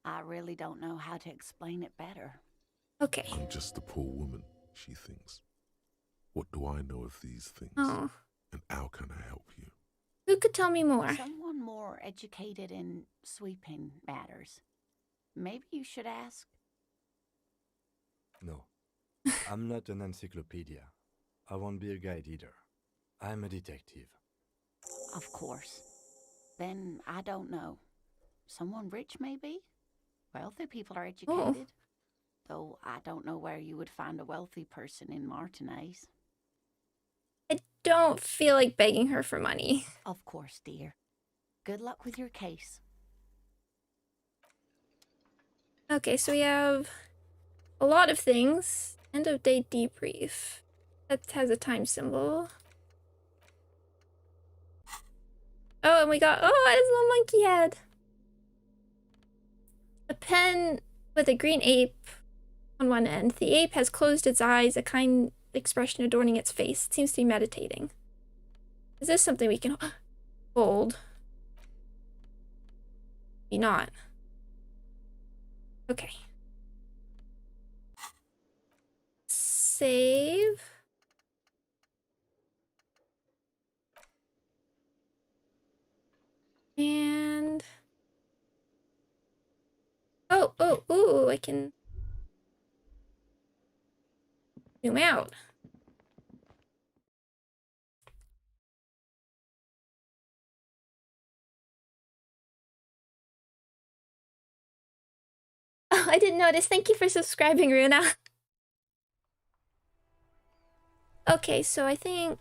I really don't know how to explain it better. Okay. I'm just a poor woman, she thinks. What do I know of these things? Oh. And how can I help you? Who could tell me more? Someone more educated in sweeping matters. Maybe you should ask. No. I'm not an encyclopedia. I won't be a guide either. I'm a detective. Of course. Then I don't know. Someone rich, maybe? Wealthy people are educated. Though I don't know where you would find a wealthy person in Martinez. I don't feel like begging her for money. Of course, dear. Good luck with your case. Okay, so we have a lot of things. End of day debrief. That has a time symbol. Oh, and we got, it's a little monkey head. A pen with a green ape on one end. The ape has closed its eyes, a kind expression adorning its face. It seems to be meditating. Is this something we can hold? Maybe not. Okay. Save. And ooh, I can zoom out. Oh, I didn't notice. Thank you for subscribing, Runa. Okay, so I think,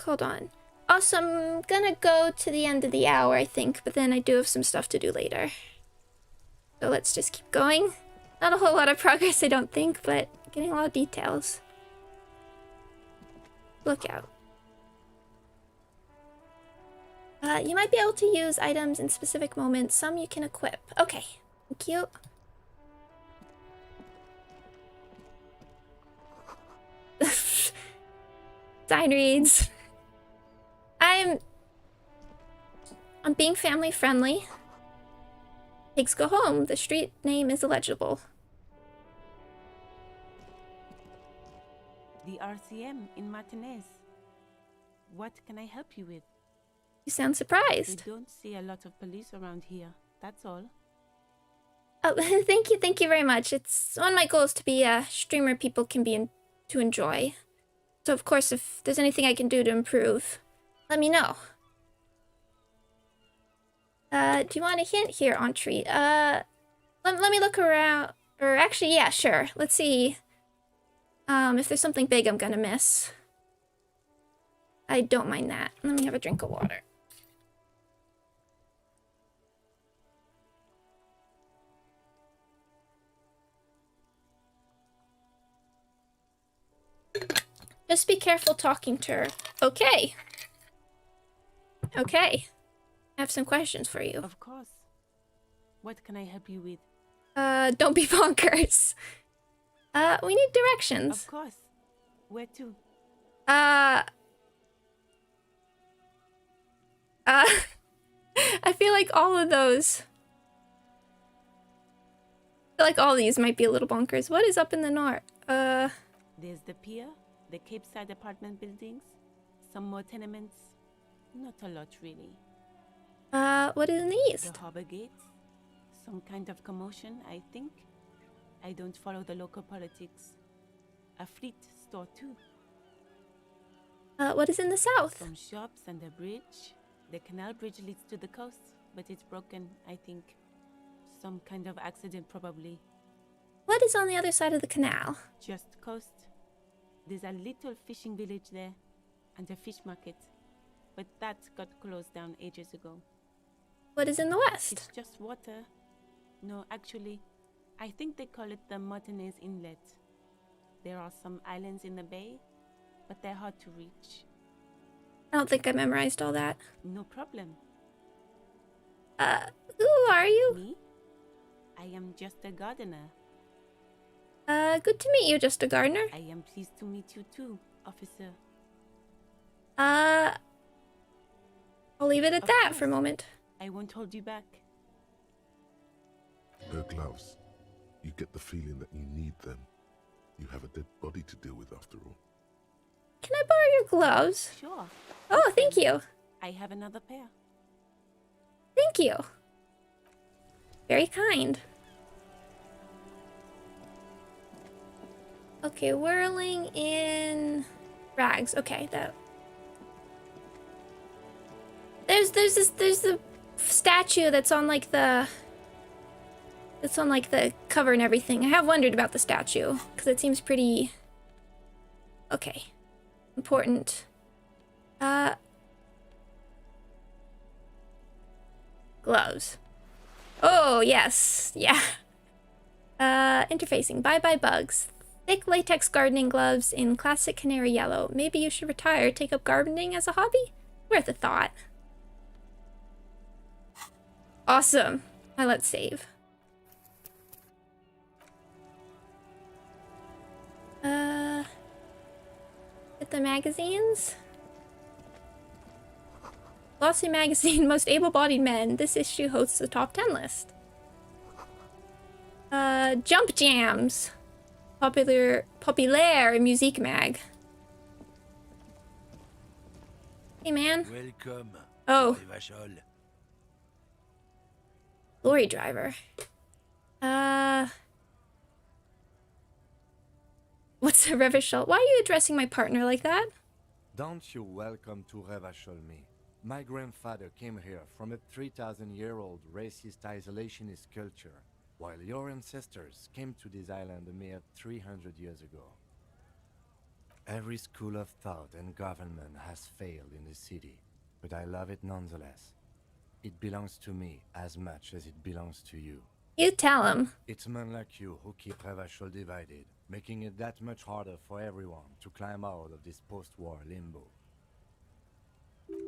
hold on. Also, I'm gonna go to the end of the hour, I think, but then I do have some stuff to do later. So let's just keep going. Not a whole lot of progress, I don't think, but getting a lot of details. Lookout. You might be able to use items in specific moments. Some you can equip. Okay, thank you. Sign reads. I'm being family friendly. Pigs go home. The street name is illegible. The RCM in Martinez. What can I help you with? You sound surprised. We don't see a lot of police around here, that's all. Oh, thank you very much. It's one of my goals to be a streamer people can be to enjoy. So of course, if there's anything I can do to improve, let me know. Do you want a hint here, Entreat? Let me look around. Or actually, yeah, sure. Let's see. If there's something big I'm gonna miss. I don't mind that. Let me have a drink of water. Just be careful talking to her. Okay. Okay. I have some questions for you. Of course. What can I help you with? Don't be bonkers. We need directions. Of course. Where to? I feel like all of those. I feel like all these might be a little bonkers. What is up in the north? There's the pier, the Capeside apartment buildings, some more tenements. Not a lot, really. What is in the east? The harbor gates. Some kind of commotion, I think. I don't follow the local politics. A fleet store, too. What is in the south? Some shops and a bridge. The canal bridge leads to the coast, but it's broken, I think. Some kind of accident, probably. What is on the other side of the canal? Just coast. There's a little fishing village there, and a fish market. But that got closed down ages ago. What is in the west? It's just water. No, actually, I think they call it the Martinez Inlet. There are some islands in the bay, but they're hard to reach. I don't think I memorized all that. No problem. Who are you? Me? I am just a gardener. Good to meet you, just a gardener. I am pleased to meet you too, officer. I'll leave it at Of that course. for a moment. I won't hold you back. Her gloves. You get the feeling that you need them. You have a dead body to deal with after all. Can I borrow your gloves? Sure. Oh, thank you. I have another pair. Thank you. Very kind. Okay, whirling in rags. Okay, that. There's the statue that's on like the cover and everything. I have wondered about the statue because it seems pretty okay. Important. Gloves. Oh, yes. Yeah. Interfacing. Bye-bye bugs. Thick latex gardening gloves in classic canary yellow. Maybe you should retire, take up gardening as a hobby? Worth a thought. Awesome. Now let's save. Get the magazines. Glossy magazine, most able-bodied men. This issue hosts the top 10 list. Jump Jams. Populaire musique mag. Hey, man. Welcome. Oh. Revachol. Lorry driver. What's a Revachol? Why are you addressing my partner like that? Don't you welcome to Revachol me. My grandfather came here from a 3,000-year-old racist isolationist culture, while your ancestors came to this island a mere 300 years ago. Every school of thought and government has failed in this city, but I love it nonetheless. It belongs to me as much as it belongs to you. You tell him. It's men like you who keep Revachol divided, making it that much harder for everyone to climb out of this post-war limbo.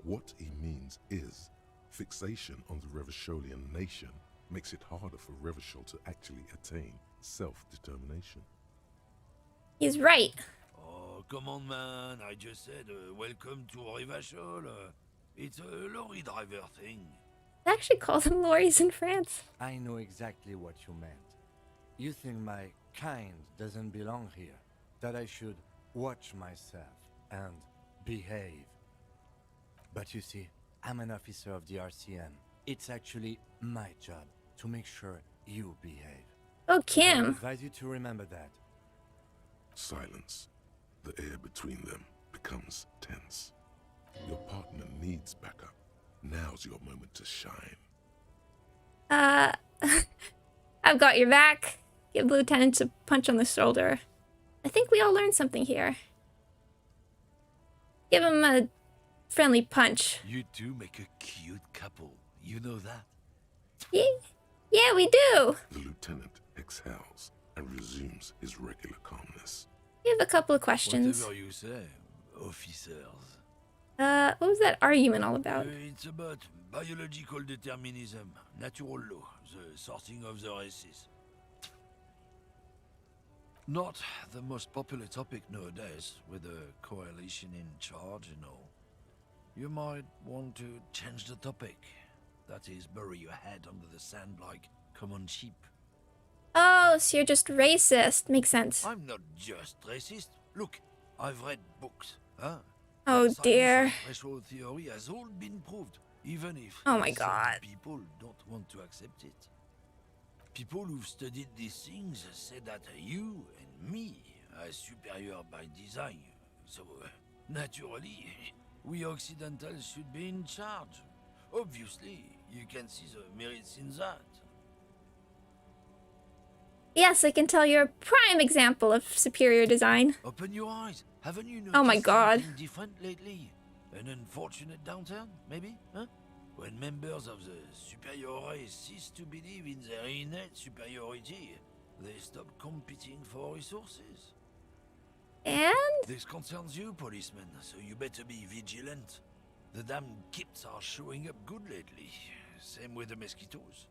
What he means is, fixation on the Revacholian nation makes it harder for Revachol to actually attain self-determination. He's right. Oh, come on, man. I just said welcome to Revachol. It's a lorry driver thing. They actually call them lorries in France. I know exactly what you meant. You think my kind doesn't belong here, that I should watch myself and behave. But you see, I'm an officer of the RCM. It's actually my job to make sure you behave. Oh, I Kim. advise you to remember that. Silence. The air between them becomes tense. Your partner needs backup. Now's your moment to shine. I've got your back. Give the lieutenant a punch on the shoulder. I think we all learned something here. Give him a friendly punch. You two make a cute couple. You know that? Yeah, we do. The lieutenant exhales and resumes his regular calmness. We have a couple of questions. Whatever you say, officers. What was that argument all about? It's about biological determinism, natural law, the sorting of the races. Not the most popular topic nowadays, with the coalition in charge and all. You might want to change the topic. That is, bury your head under the sand like common sheep. Oh, so you're just racist. Makes sense. I'm not just racist. Look, I've read books, huh? Oh dear. Threshold theory has all been proved, even if Oh my some God. people don't want to accept it. People who've studied these things say that you and me are superior by design. So, naturally, we Occidentals should be in charge. Obviously, you can see the merits in that. Yes, I can tell you're a prime example of superior design. Open your eyes. Haven't you noticed Oh my God. something different lately? An unfortunate downturn, maybe? Huh? When members of the superior race cease to believe in their innate superiority, they stop competing for resources. And? This concerns you, policemen, so you better be vigilant. The damn kips are showing up good lately. Same with the mosquitoes.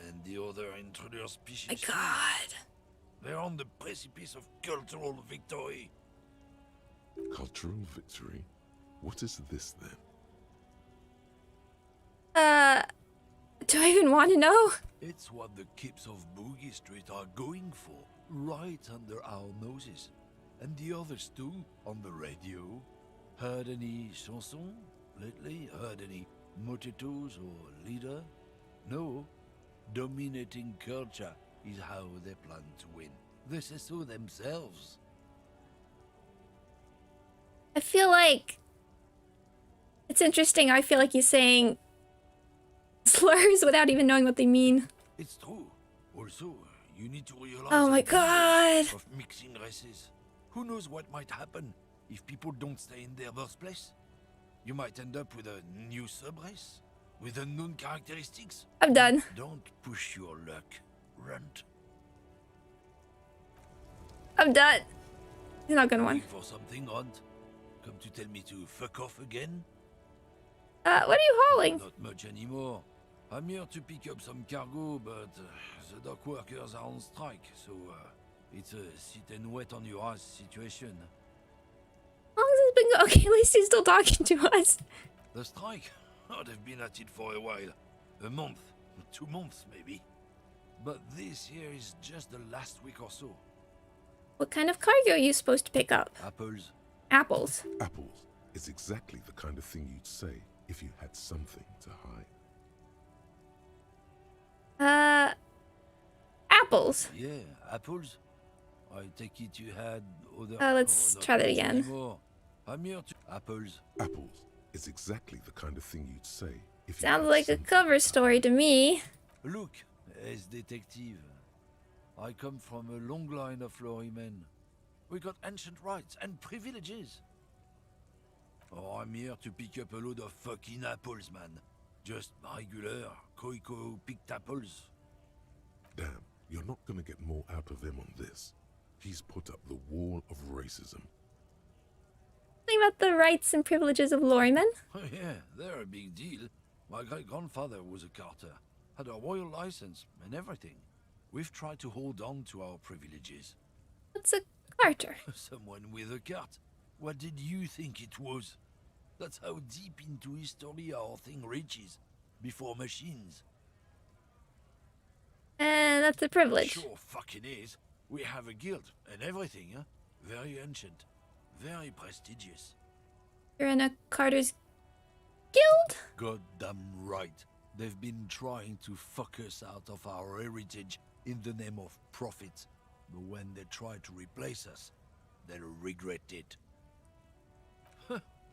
And the other intruder species. My too. God. They're on the precipice of cultural victory. Cultural victory? What is this then? Do I even want to know? It's what the kips of Boogie Street are going for, right under our noses. And the others too, on the radio. Heard any chansons lately? Heard any motetos or leader? No. Dominating culture is how they plan to win. They say so themselves. I feel like it's interesting. I feel like he's saying slurs without even knowing what they mean. It's true. Also, you need to realize Oh my the God. danger of mixing races. Who knows what might happen if people don't stay in their birthplace? You might end up with a new sub-race with unknown characteristics. I'm done. Don't push your luck, runt. I'm done. He's not gonna win. Looking for something, runt? Come to tell me to fuck off again? What are you hauling? Not much anymore. I'm here to pick up some cargo, but the dock workers are on strike, so it's a sit and wait on your ass situation. How long has this been going? Okay, at least he's still talking to us. The strike? Oh, they've been at it for a while. A month, 2 months maybe. But this here is just the last week or so. What kind of cargo are you supposed to pick up? Apples. Apples. Apples is exactly the kind of thing you'd say if you had something to hide. Apples. Yeah, apples. I take it you had other... Let's not try that much again. anymore. I'm here to... Apples. Apples is exactly the kind of thing you'd say if you Sounds had like a something cover to story to me. Look, as detective, I come from a long line of lorrymen. We got ancient rights and privileges. Oh, I'm here to pick up a load of fucking apples, man. Just regular, Koiko picked apples. Damn, you're not gonna get more out of them on this. He's put up the wall of racism. Think about the rights and privileges of lorrymen. Oh yeah, they're a big deal. My great-grandfather was a carter, had a royal license and everything. We've tried to hold on to our privileges. What's a carter? Someone with a cart. What did you think it was? That's how deep into history our thing reaches. Before machines. And that's a privilege. Sure fucking is. We have a guild and everything, huh? Very ancient. Very prestigious. You're in a carter's guild? Goddamn right. They've been trying to fuck us out of our heritage in the name of profit. But when they try to replace us, they'll regret it.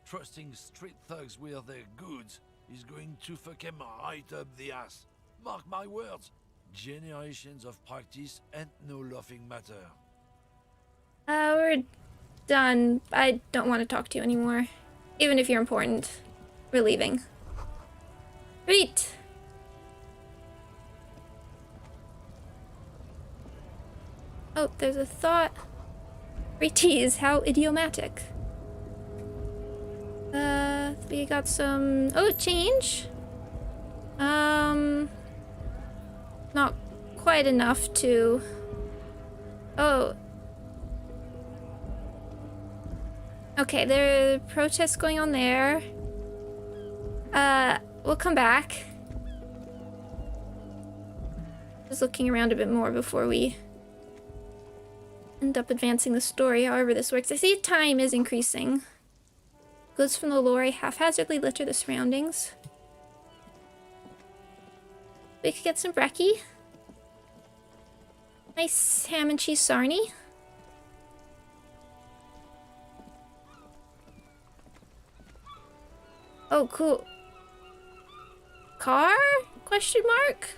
Trusting street thugs with their goods is going to fuck them right up the ass. Mark my words. Generations of practice and no laughing matter. We're done. I don't want to talk to you anymore. Even if you're important. We're leaving. Sweet! Oh, there's a thought. Retease, how idiomatic. We got some... Oh, change? Not quite enough to... Oh. Okay, there are protests going on there. We'll come back. Just looking around a bit more before we end up advancing the story, however this works. I see time is increasing. Goods from the lorry haphazardly litter the surroundings. We could get some brekkie. Nice ham and cheese sarnie. Oh, cool. Car? Question mark?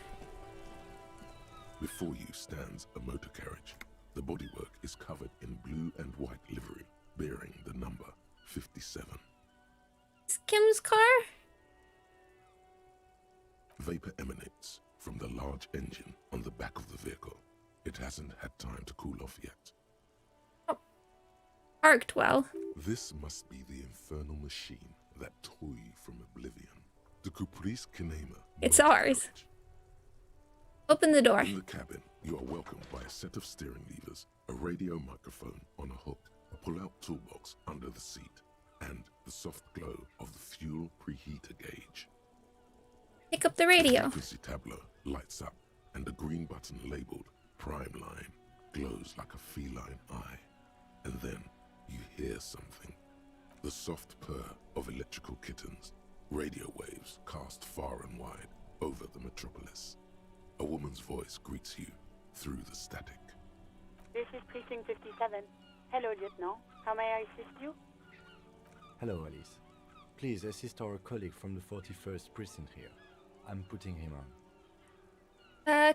Before you stands a motor carriage. The bodywork is covered in blue and white livery, bearing the number 57. Is Kim's car? Vapor emanates from the large engine on the back of the vehicle. It hasn't had time to cool off yet. Oh. Parked well. This must be the infernal machine that tore you from oblivion. The Caprice Kinema. It's ours. Open the door. In the cabin, you are welcomed by a set of steering levers, a radio microphone on a hook, a pull-out toolbox under the seat, and the soft glow of the fuel preheater gauge. Pick up the radio. The frequency tableau lights up, and a green button labeled Prime Line glows like a feline eye. And then you hear something. The soft purr of electrical kittens, radio waves cast far and wide over the metropolis. A woman's voice greets you through the static. This is Precinct 57. Hello, Lieutenant. How may I assist you? Hello, Alice. Please assist our colleague from the 41st precinct here. I'm putting him on.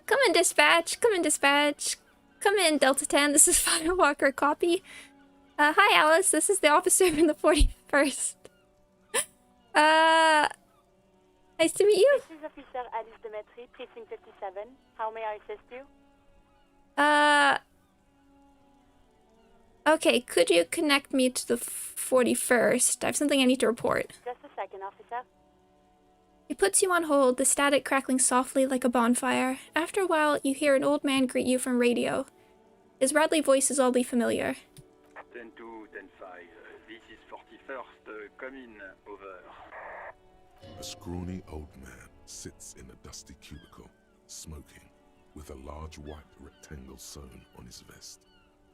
Come in, dispatch. Come in, dispatch. Come in, Delta 10. This is Firewalker copy. Hi, Alice. This is the officer from the 41st. Nice to meet you. This is Officer Alice Demetri, Precinct 57. How may I assist you? Okay, could you connect me to the 41st? I have something I need to report. Just a second, officer. He puts you on hold, the static crackling softly like a bonfire. After a while, you hear an old man greet you from radio. His rattly voice is oddly familiar. 10-2, 10-5. This is 41st. Come in. Over. A scrawny old man sits in a dusty cubicle, smoking, with a large white rectangle sewn on his vest.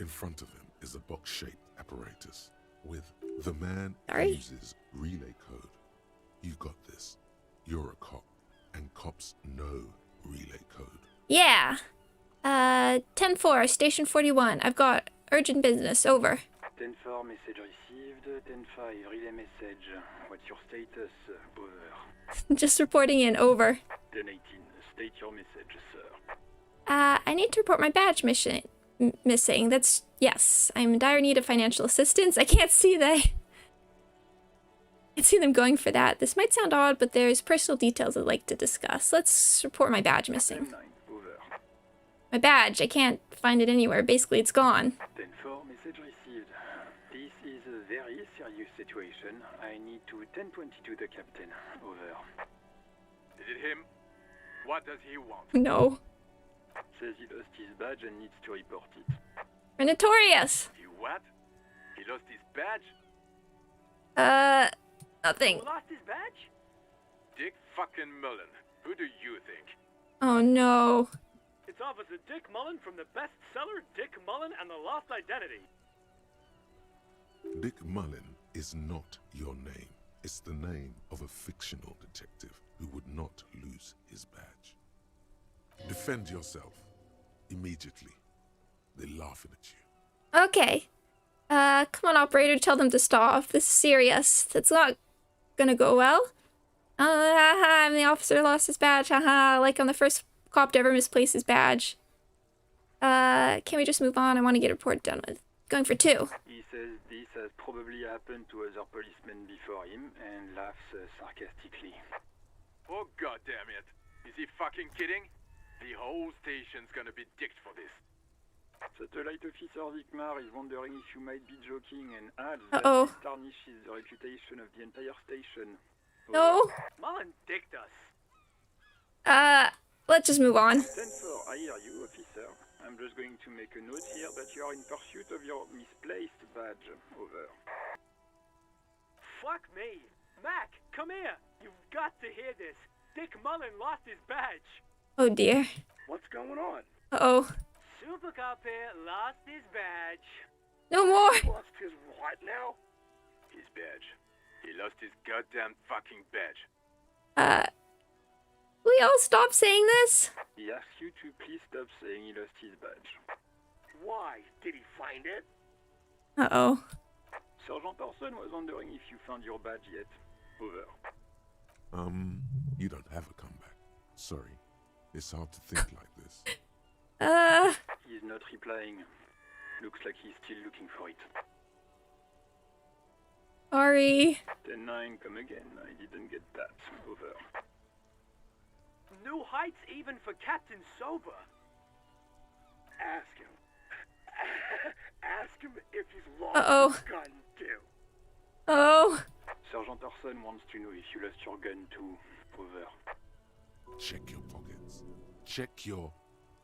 In front of him is a box-shaped apparatus with the man uses relay code. You got this. You're a cop, and cops know relay code. Yeah. 10-4, Station 41. I've got urgent business. Over. 10-4, message received. 10-5, relay message. What's your status? Over. Just reporting in. Over. 10-18, state your message, sir. I need to report my badge missing. That's... Yes, I'm in dire need of financial assistance. I can't see them going for that. This might sound odd, but there's personal details I'd like to discuss. Let's report my badge missing. 10-9, over. My badge, I can't find it anywhere. Basically, it's gone. 10-4, message received. This is a very serious situation. I need to 1022 the captain. Over. Is it him? What does he want? No. Says he lost his badge and needs to report it. We're notorious. He what? He lost his badge? Nothing. Who lost his badge? Dick fucking Mullen. Who do you think? Oh no. It's Officer Dick Mullen from the bestseller Dick Mullen and the Lost Identity. Dick Mullen is not your name. It's the name of a fictional detective who would not lose his badge. Defend yourself. Immediately. They're laughing at you. Okay. Come on, operator, tell them to stop. This is serious. That's not gonna go well. Haha, and the officer lost his badge. Haha, like I'm the first cop to ever misplace his badge. Can we just move on? I want to get a report done with. Going for 2. He says this has probably happened to other policemen before him and laughs sarcastically. Oh goddamn it. Is he fucking kidding? The whole station's gonna be dicked for this. Satellite Officer Vicmar is wondering if you might be joking and adds Uh-oh. that it tarnishes the reputation of the entire station. No. Mullen dicked us. Let's just move on. 10-4, I hear you, officer. I'm just going to make a note here that you are in pursuit of your misplaced badge. Over. Fuck me. Mac, come here. You've got to hear this. Dick Mullen lost his badge. Oh dear. What's going on? Uh-oh. Super Cop here lost his badge. No more. Lost his what now? His badge. He lost his goddamn fucking badge. We all stop saying this? He asks you to please stop saying he lost his badge. Why? Did he find it? Uh-oh. Sergeant Orson was wondering if you found your badge yet. Over. You don't have a comeback. Sorry. It's hard to think like this. He's not replying. Looks like he's still looking for it. Sorry. 10-9, come again. I didn't get that. Over. New heights even for Captain Sober. Ask him. Ask him if he's lost Uh-oh. his gun, too. Oh. Sergeant Orson wants to know if you lost your gun, too. Over. Check your pockets. Check your...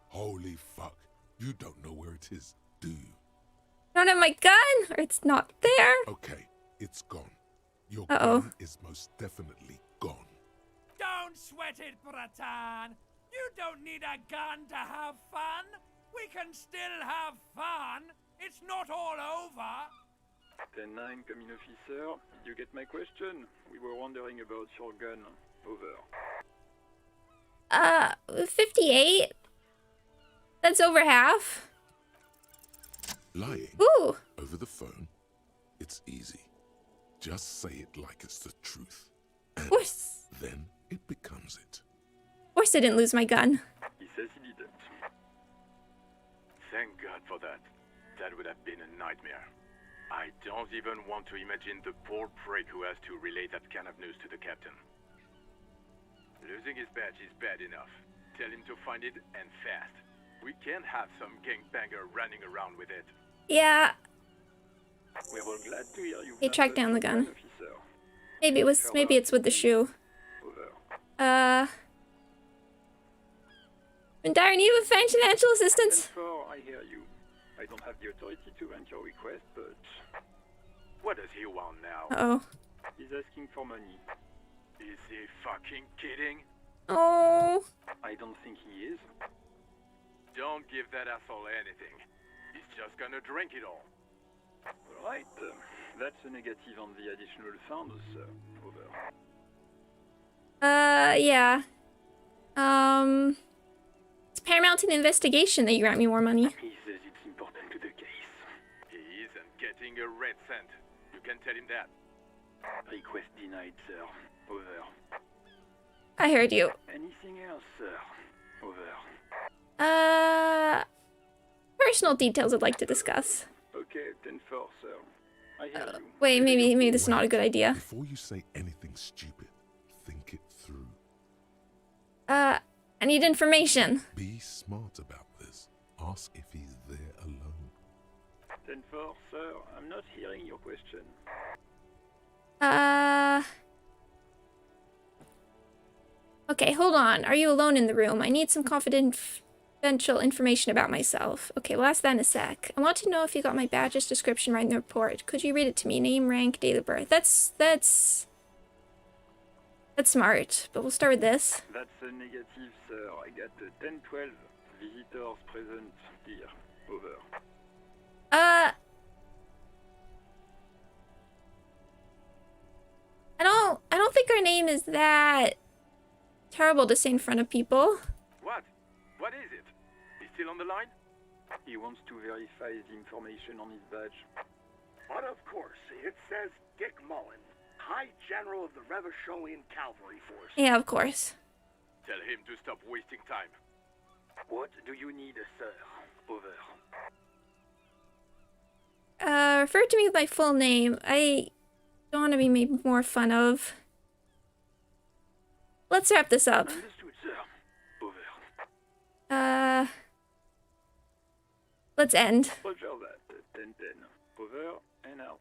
Holy fuck. You don't know where it is, do you? I don't have my gun, or it's not there. Okay, it's gone. Your Uh-oh. gun is most definitely gone. Don't sweat it, Bratan. You don't need a gun to have fun. We can still have fun. It's not all over. 10-9, come in, officer. Did you get my question? We were wondering about your gun. Over. 58? That's over half. Lying Ooh. over the phone, it's easy. Just say it like it's the truth. And then it becomes it. Of course I didn't lose my gun. He says he didn't. Thank God for that. That would have been a nightmare. I don't even want to imagine the poor prick who has to relay that kind of news to the captain. Losing his badge is bad enough. Tell him to find it and fast. We can't have some gangbanger running around with it. Yeah. We're all glad to hear you. He tracked down the gun. Maybe it's with the shoe. In dire need of financial assistance. 10-4, I hear you. I don't have the authority to grant your request, but... What does he want now? Uh-oh. He's asking for money. Is he fucking kidding? Oh. I don't think he is. Don't give that asshole anything. He's just gonna drink it all. Alright, that's a negative on the additional funds, sir. Over. Yeah. It's paramount in the investigation that you grant me more money. He says it's important to the case. He isn't getting a red cent. You can tell him that. Request denied, sir. Over. I heard you. Anything else, sir? Over. Personal details I'd like to discuss. Okay, 10-4, sir. I hear you. Wait, maybe this is not a good idea. Before you say anything stupid, think it through. I need information. Be smart about this. Ask if he's there alone. 10-4, sir. I'm not hearing your question. Okay, hold on. Are you alone in the room? I need some confidential information about myself. Okay, we'll ask that in a sec. I want to know if you got my badge's description right in the report. Could you read it to me? Name, rank, date of birth. That's smart, but we'll start with this. That's a negative, sir. I got 10-12 visitors present here. Over. I don't think our name is that terrible to say in front of people. What? What is it? He's still on the line? He wants to verify the information on his badge. But of course, it says Dick Mullen, High General of the Revacholian Cavalry Force. Yeah, of course. Tell him to stop wasting time. What do you need, sir? Over. Refer to me with my full name. I don't want to be made more fun of. Let's wrap this up. Understood, sir. Over. Let's end. Roger that. 10-10. Over and out.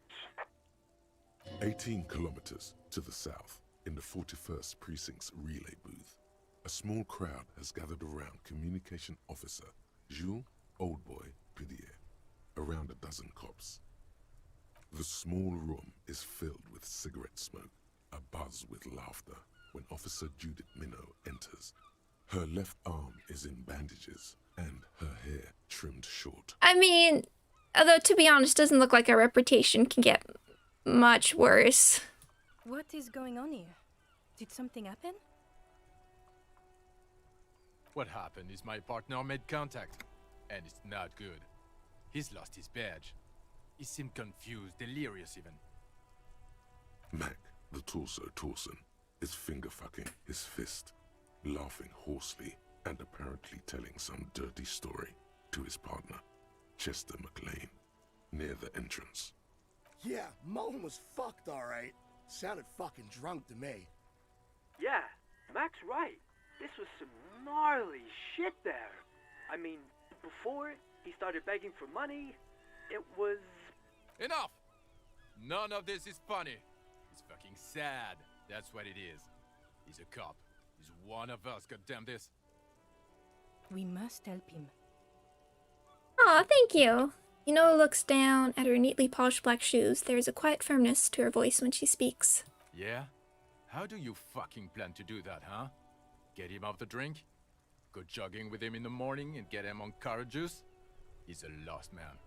18 kilometers to the south, in the 41st Precinct's relay booth, a small crowd has gathered around Communication Officer Jules Oldboy Pidier, around a dozen cops. The small room is filled with cigarette smoke, abuzz with laughter, when Officer Judith Minot enters. Her left arm is in bandages, and her hair trimmed short. I mean, although to be honest, doesn't look like our reputation can get much worse. What is going on here? Did something happen? What happened is my partner made contact, and it's not good. He's lost his badge. He seemed confused, delirious even. Mac, the torso Torson, is finger-fucking his fist, laughing hoarsely and apparently telling some dirty story to his partner, Chester McLean, near the entrance. Yeah, Mullen was fucked, alright. Sounded fucking drunk to me. Yeah, Mac's right. This was some gnarly shit there. I mean, before he started begging for money, it was... Enough! None of this is funny. It's fucking sad. That's what it is. He's a cop. He's one of us, goddamn this. We must help him. Aw, thank you. Ino looks down at her neatly polished black shoes. There is a quiet firmness to her voice when she speaks. Yeah? How do you fucking plan to do that, huh? Get him off the drink? Go jogging with him in the morning and get him on carrot juice? He's a lost man.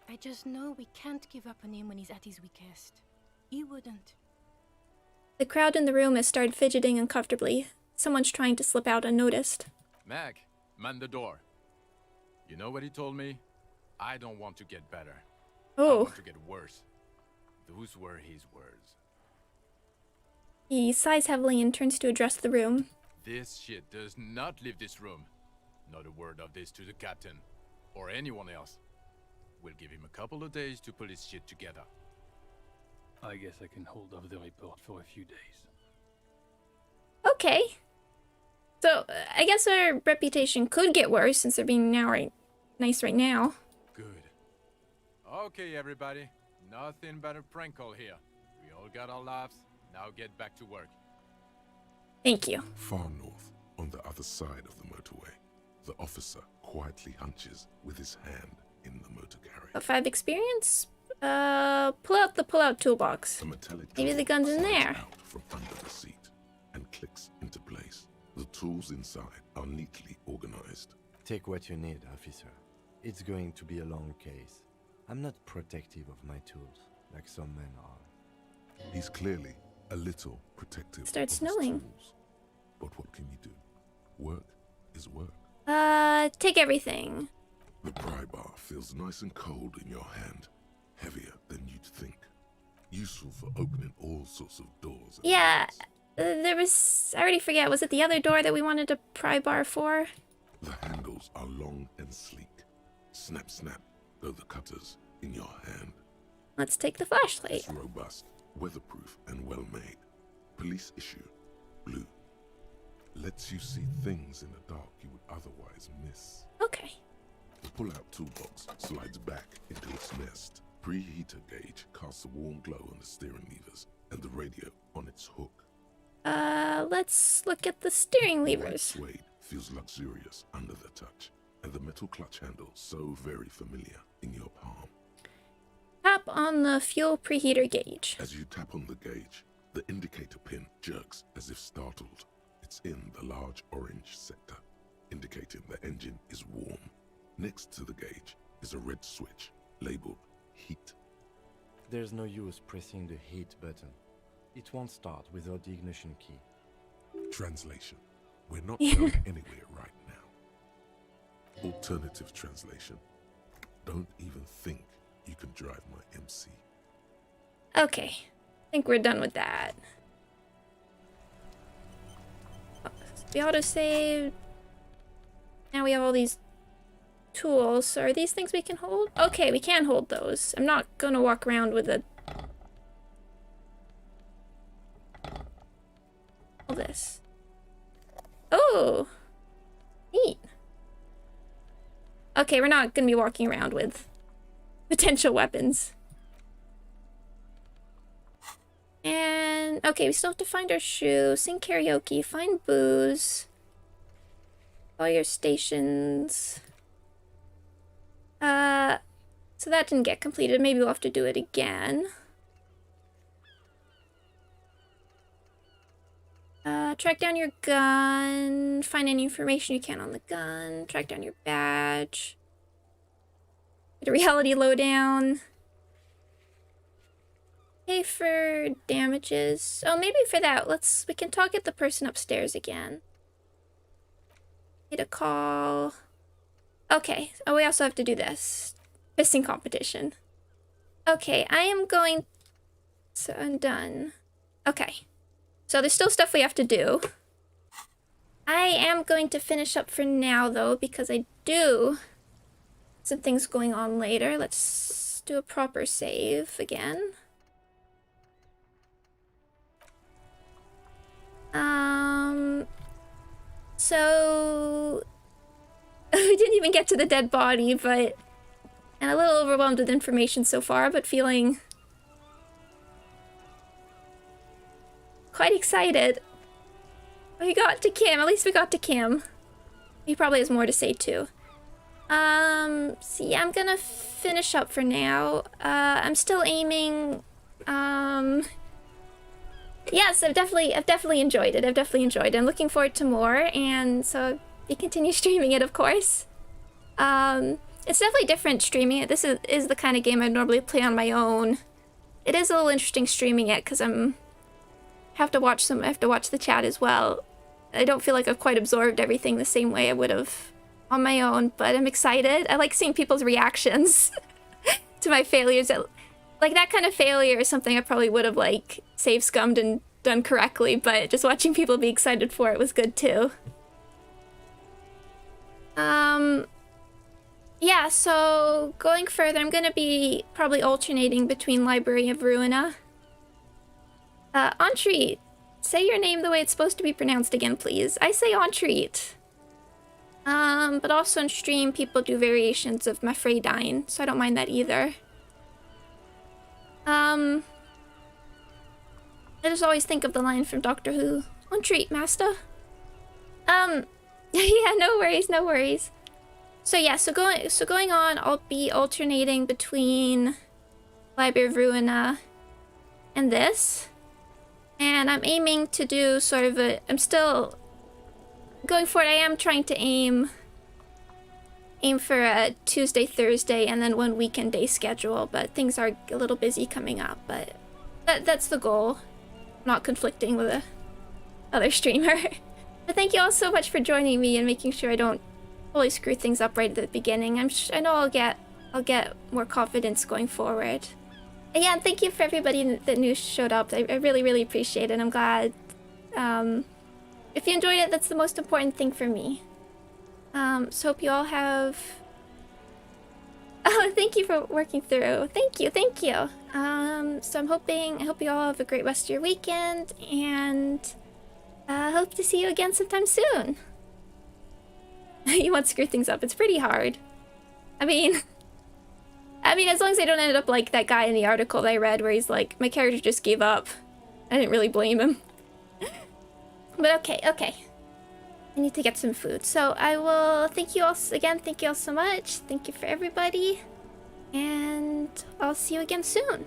I just know we can't give up on him when he's at his weakest. He wouldn't. The crowd in the room has started fidgeting uncomfortably. Someone's trying to slip out unnoticed. Mac, man the door. You know what he told me? I don't want to get better. Oh. I want to get worse. Those were his words. He sighs heavily and turns to address the room. This shit does not leave this room. Not a word of this to the captain. Or anyone else. We'll give him a couple of days to put his shit together. I guess I can hold off the report for a few days. Okay. So, I guess our reputation could get worse since they're being nice right now. Good. Okay, everybody. Nothing but a prank call here. We all got our laughs. Now get back to work. Thank you. Far north, on the other side of the motorway, the officer quietly hunches with his hand in the motor carrier. A 5 experience? Pull out the pull-out toolbox. The metallic Maybe the gun's in there. out from under the seat and clicks into place. The tools inside are neatly organized. Take what you need, officer. It's going to be a long case. I'm not protective of my tools, like some men are. He's clearly a little protective Starts of his snowing. tools. But what can you do? Work is work. Take everything. The pry bar feels nice and cold in your hand. Heavier than you'd think. Useful for opening all sorts of doors. Yeah, there was... I already forget. Was it the other door that we wanted a pry bar for? The handles are long and sleek. Snap, snap, go the cutters in your hand. Let's take the flashlight. It's robust, weatherproof, and well-made. Police issue, blue. Lets you see things in the dark you would otherwise miss. Okay. The pull-out toolbox slides back into its nest. Preheater gauge casts a warm glow on the steering levers and the radio on its hook. Let's look at the steering The white levers. suede feels luxurious under the touch, and the metal clutch handle so very familiar in your palm. Tap on the fuel preheater gauge. As you tap on the gauge, the indicator pin jerks as if startled. It's in the large orange sector, indicating the engine is warm. Next to the gauge is a red switch labeled heat. There's no use pressing the heat button. It won't start without the ignition key. Translation: we're not going anywhere right now. Alternative translation: don't even think you can drive my MC. Okay. I think we're done with that. We autosaved. Now we have all these tools. So are these things we can hold? Okay, we can hold those. I'm not gonna walk around with all this. Oh! Neat. Okay, we're not gonna be walking around with potential weapons. And okay, we still have to find our shoe, sing karaoke, find booze, all your stations. So that didn't get completed. Maybe we'll have to do it again. Track down your gun, find any information you can on the gun, track down your badge, get a reality lowdown. Pay for damages. Oh, maybe for that, we can talk at the person upstairs again. Get a call. Okay, oh, we also have to do this. Pissing competition. Okay, I am going... So I'm done. Okay. So there's still stuff we have to do. I am going to finish up for now, though, because I do some things going on later. Let's do a proper save again. So we didn't even get to the dead body, but and a little overwhelmed with information so far, but feeling quite excited. We got to Kim. At least we got to Kim. He probably has more to say too. So yeah, I'm gonna finish up for now. I'm still aiming. Yes, I've definitely enjoyed it. I've definitely enjoyed it. I'm looking forward to more, and so you continue streaming it, of course. It's definitely different streaming it. This is the kind of game I normally play on my own. It is a little interesting streaming it because I have to watch the chat as well. I don't feel like I've quite absorbed everything the same way I would have on my own, but I'm excited. I like seeing people's reactions to my failures. Like, that kind of failure is something I probably would have, like, save-scummed and done correctly, but just watching people be excited for it was good, too. Yeah, so going further, I'm gonna be probably alternating between Library of Ruina. Entreat, say your name the way it's supposed to be pronounced again, please. I say Entreat. But also on stream, people do variations of Mafredine, so I don't mind that either. I just always think of the line from Doctor Who. Entreat, master. Yeah, no worries, no worries. So yeah, so going on, I'll be alternating between Library of Ruina and this. And I'm aiming to do sort of I'm still going for it. I am trying to aim for a Tuesday, Thursday, and then one weekend day schedule, but things are a little busy coming up, but that's the goal. I'm not conflicting with a other streamer. But thank you all so much for joining me and making sure I don't fully screw things up right at the beginning. I know I'll get more confidence going forward. And yeah, and thank you for everybody that new showed up. I really, really appreciate it. I'm glad. If you enjoyed it, that's the most important thing for me. So hope you all have... Oh, thank you for working through. Thank you, thank you. So I hope you all have a great rest of your weekend, and hope to see you again sometime soon. You want to screw things up. It's pretty hard. I mean, as long as they don't end up like that guy in the article that I read where he's like, my character just gave up. I didn't really blame him. But okay. I need to get some food. So I will thank you all again. Thank you all so much. Thank you for everybody. And I'll see you again soon.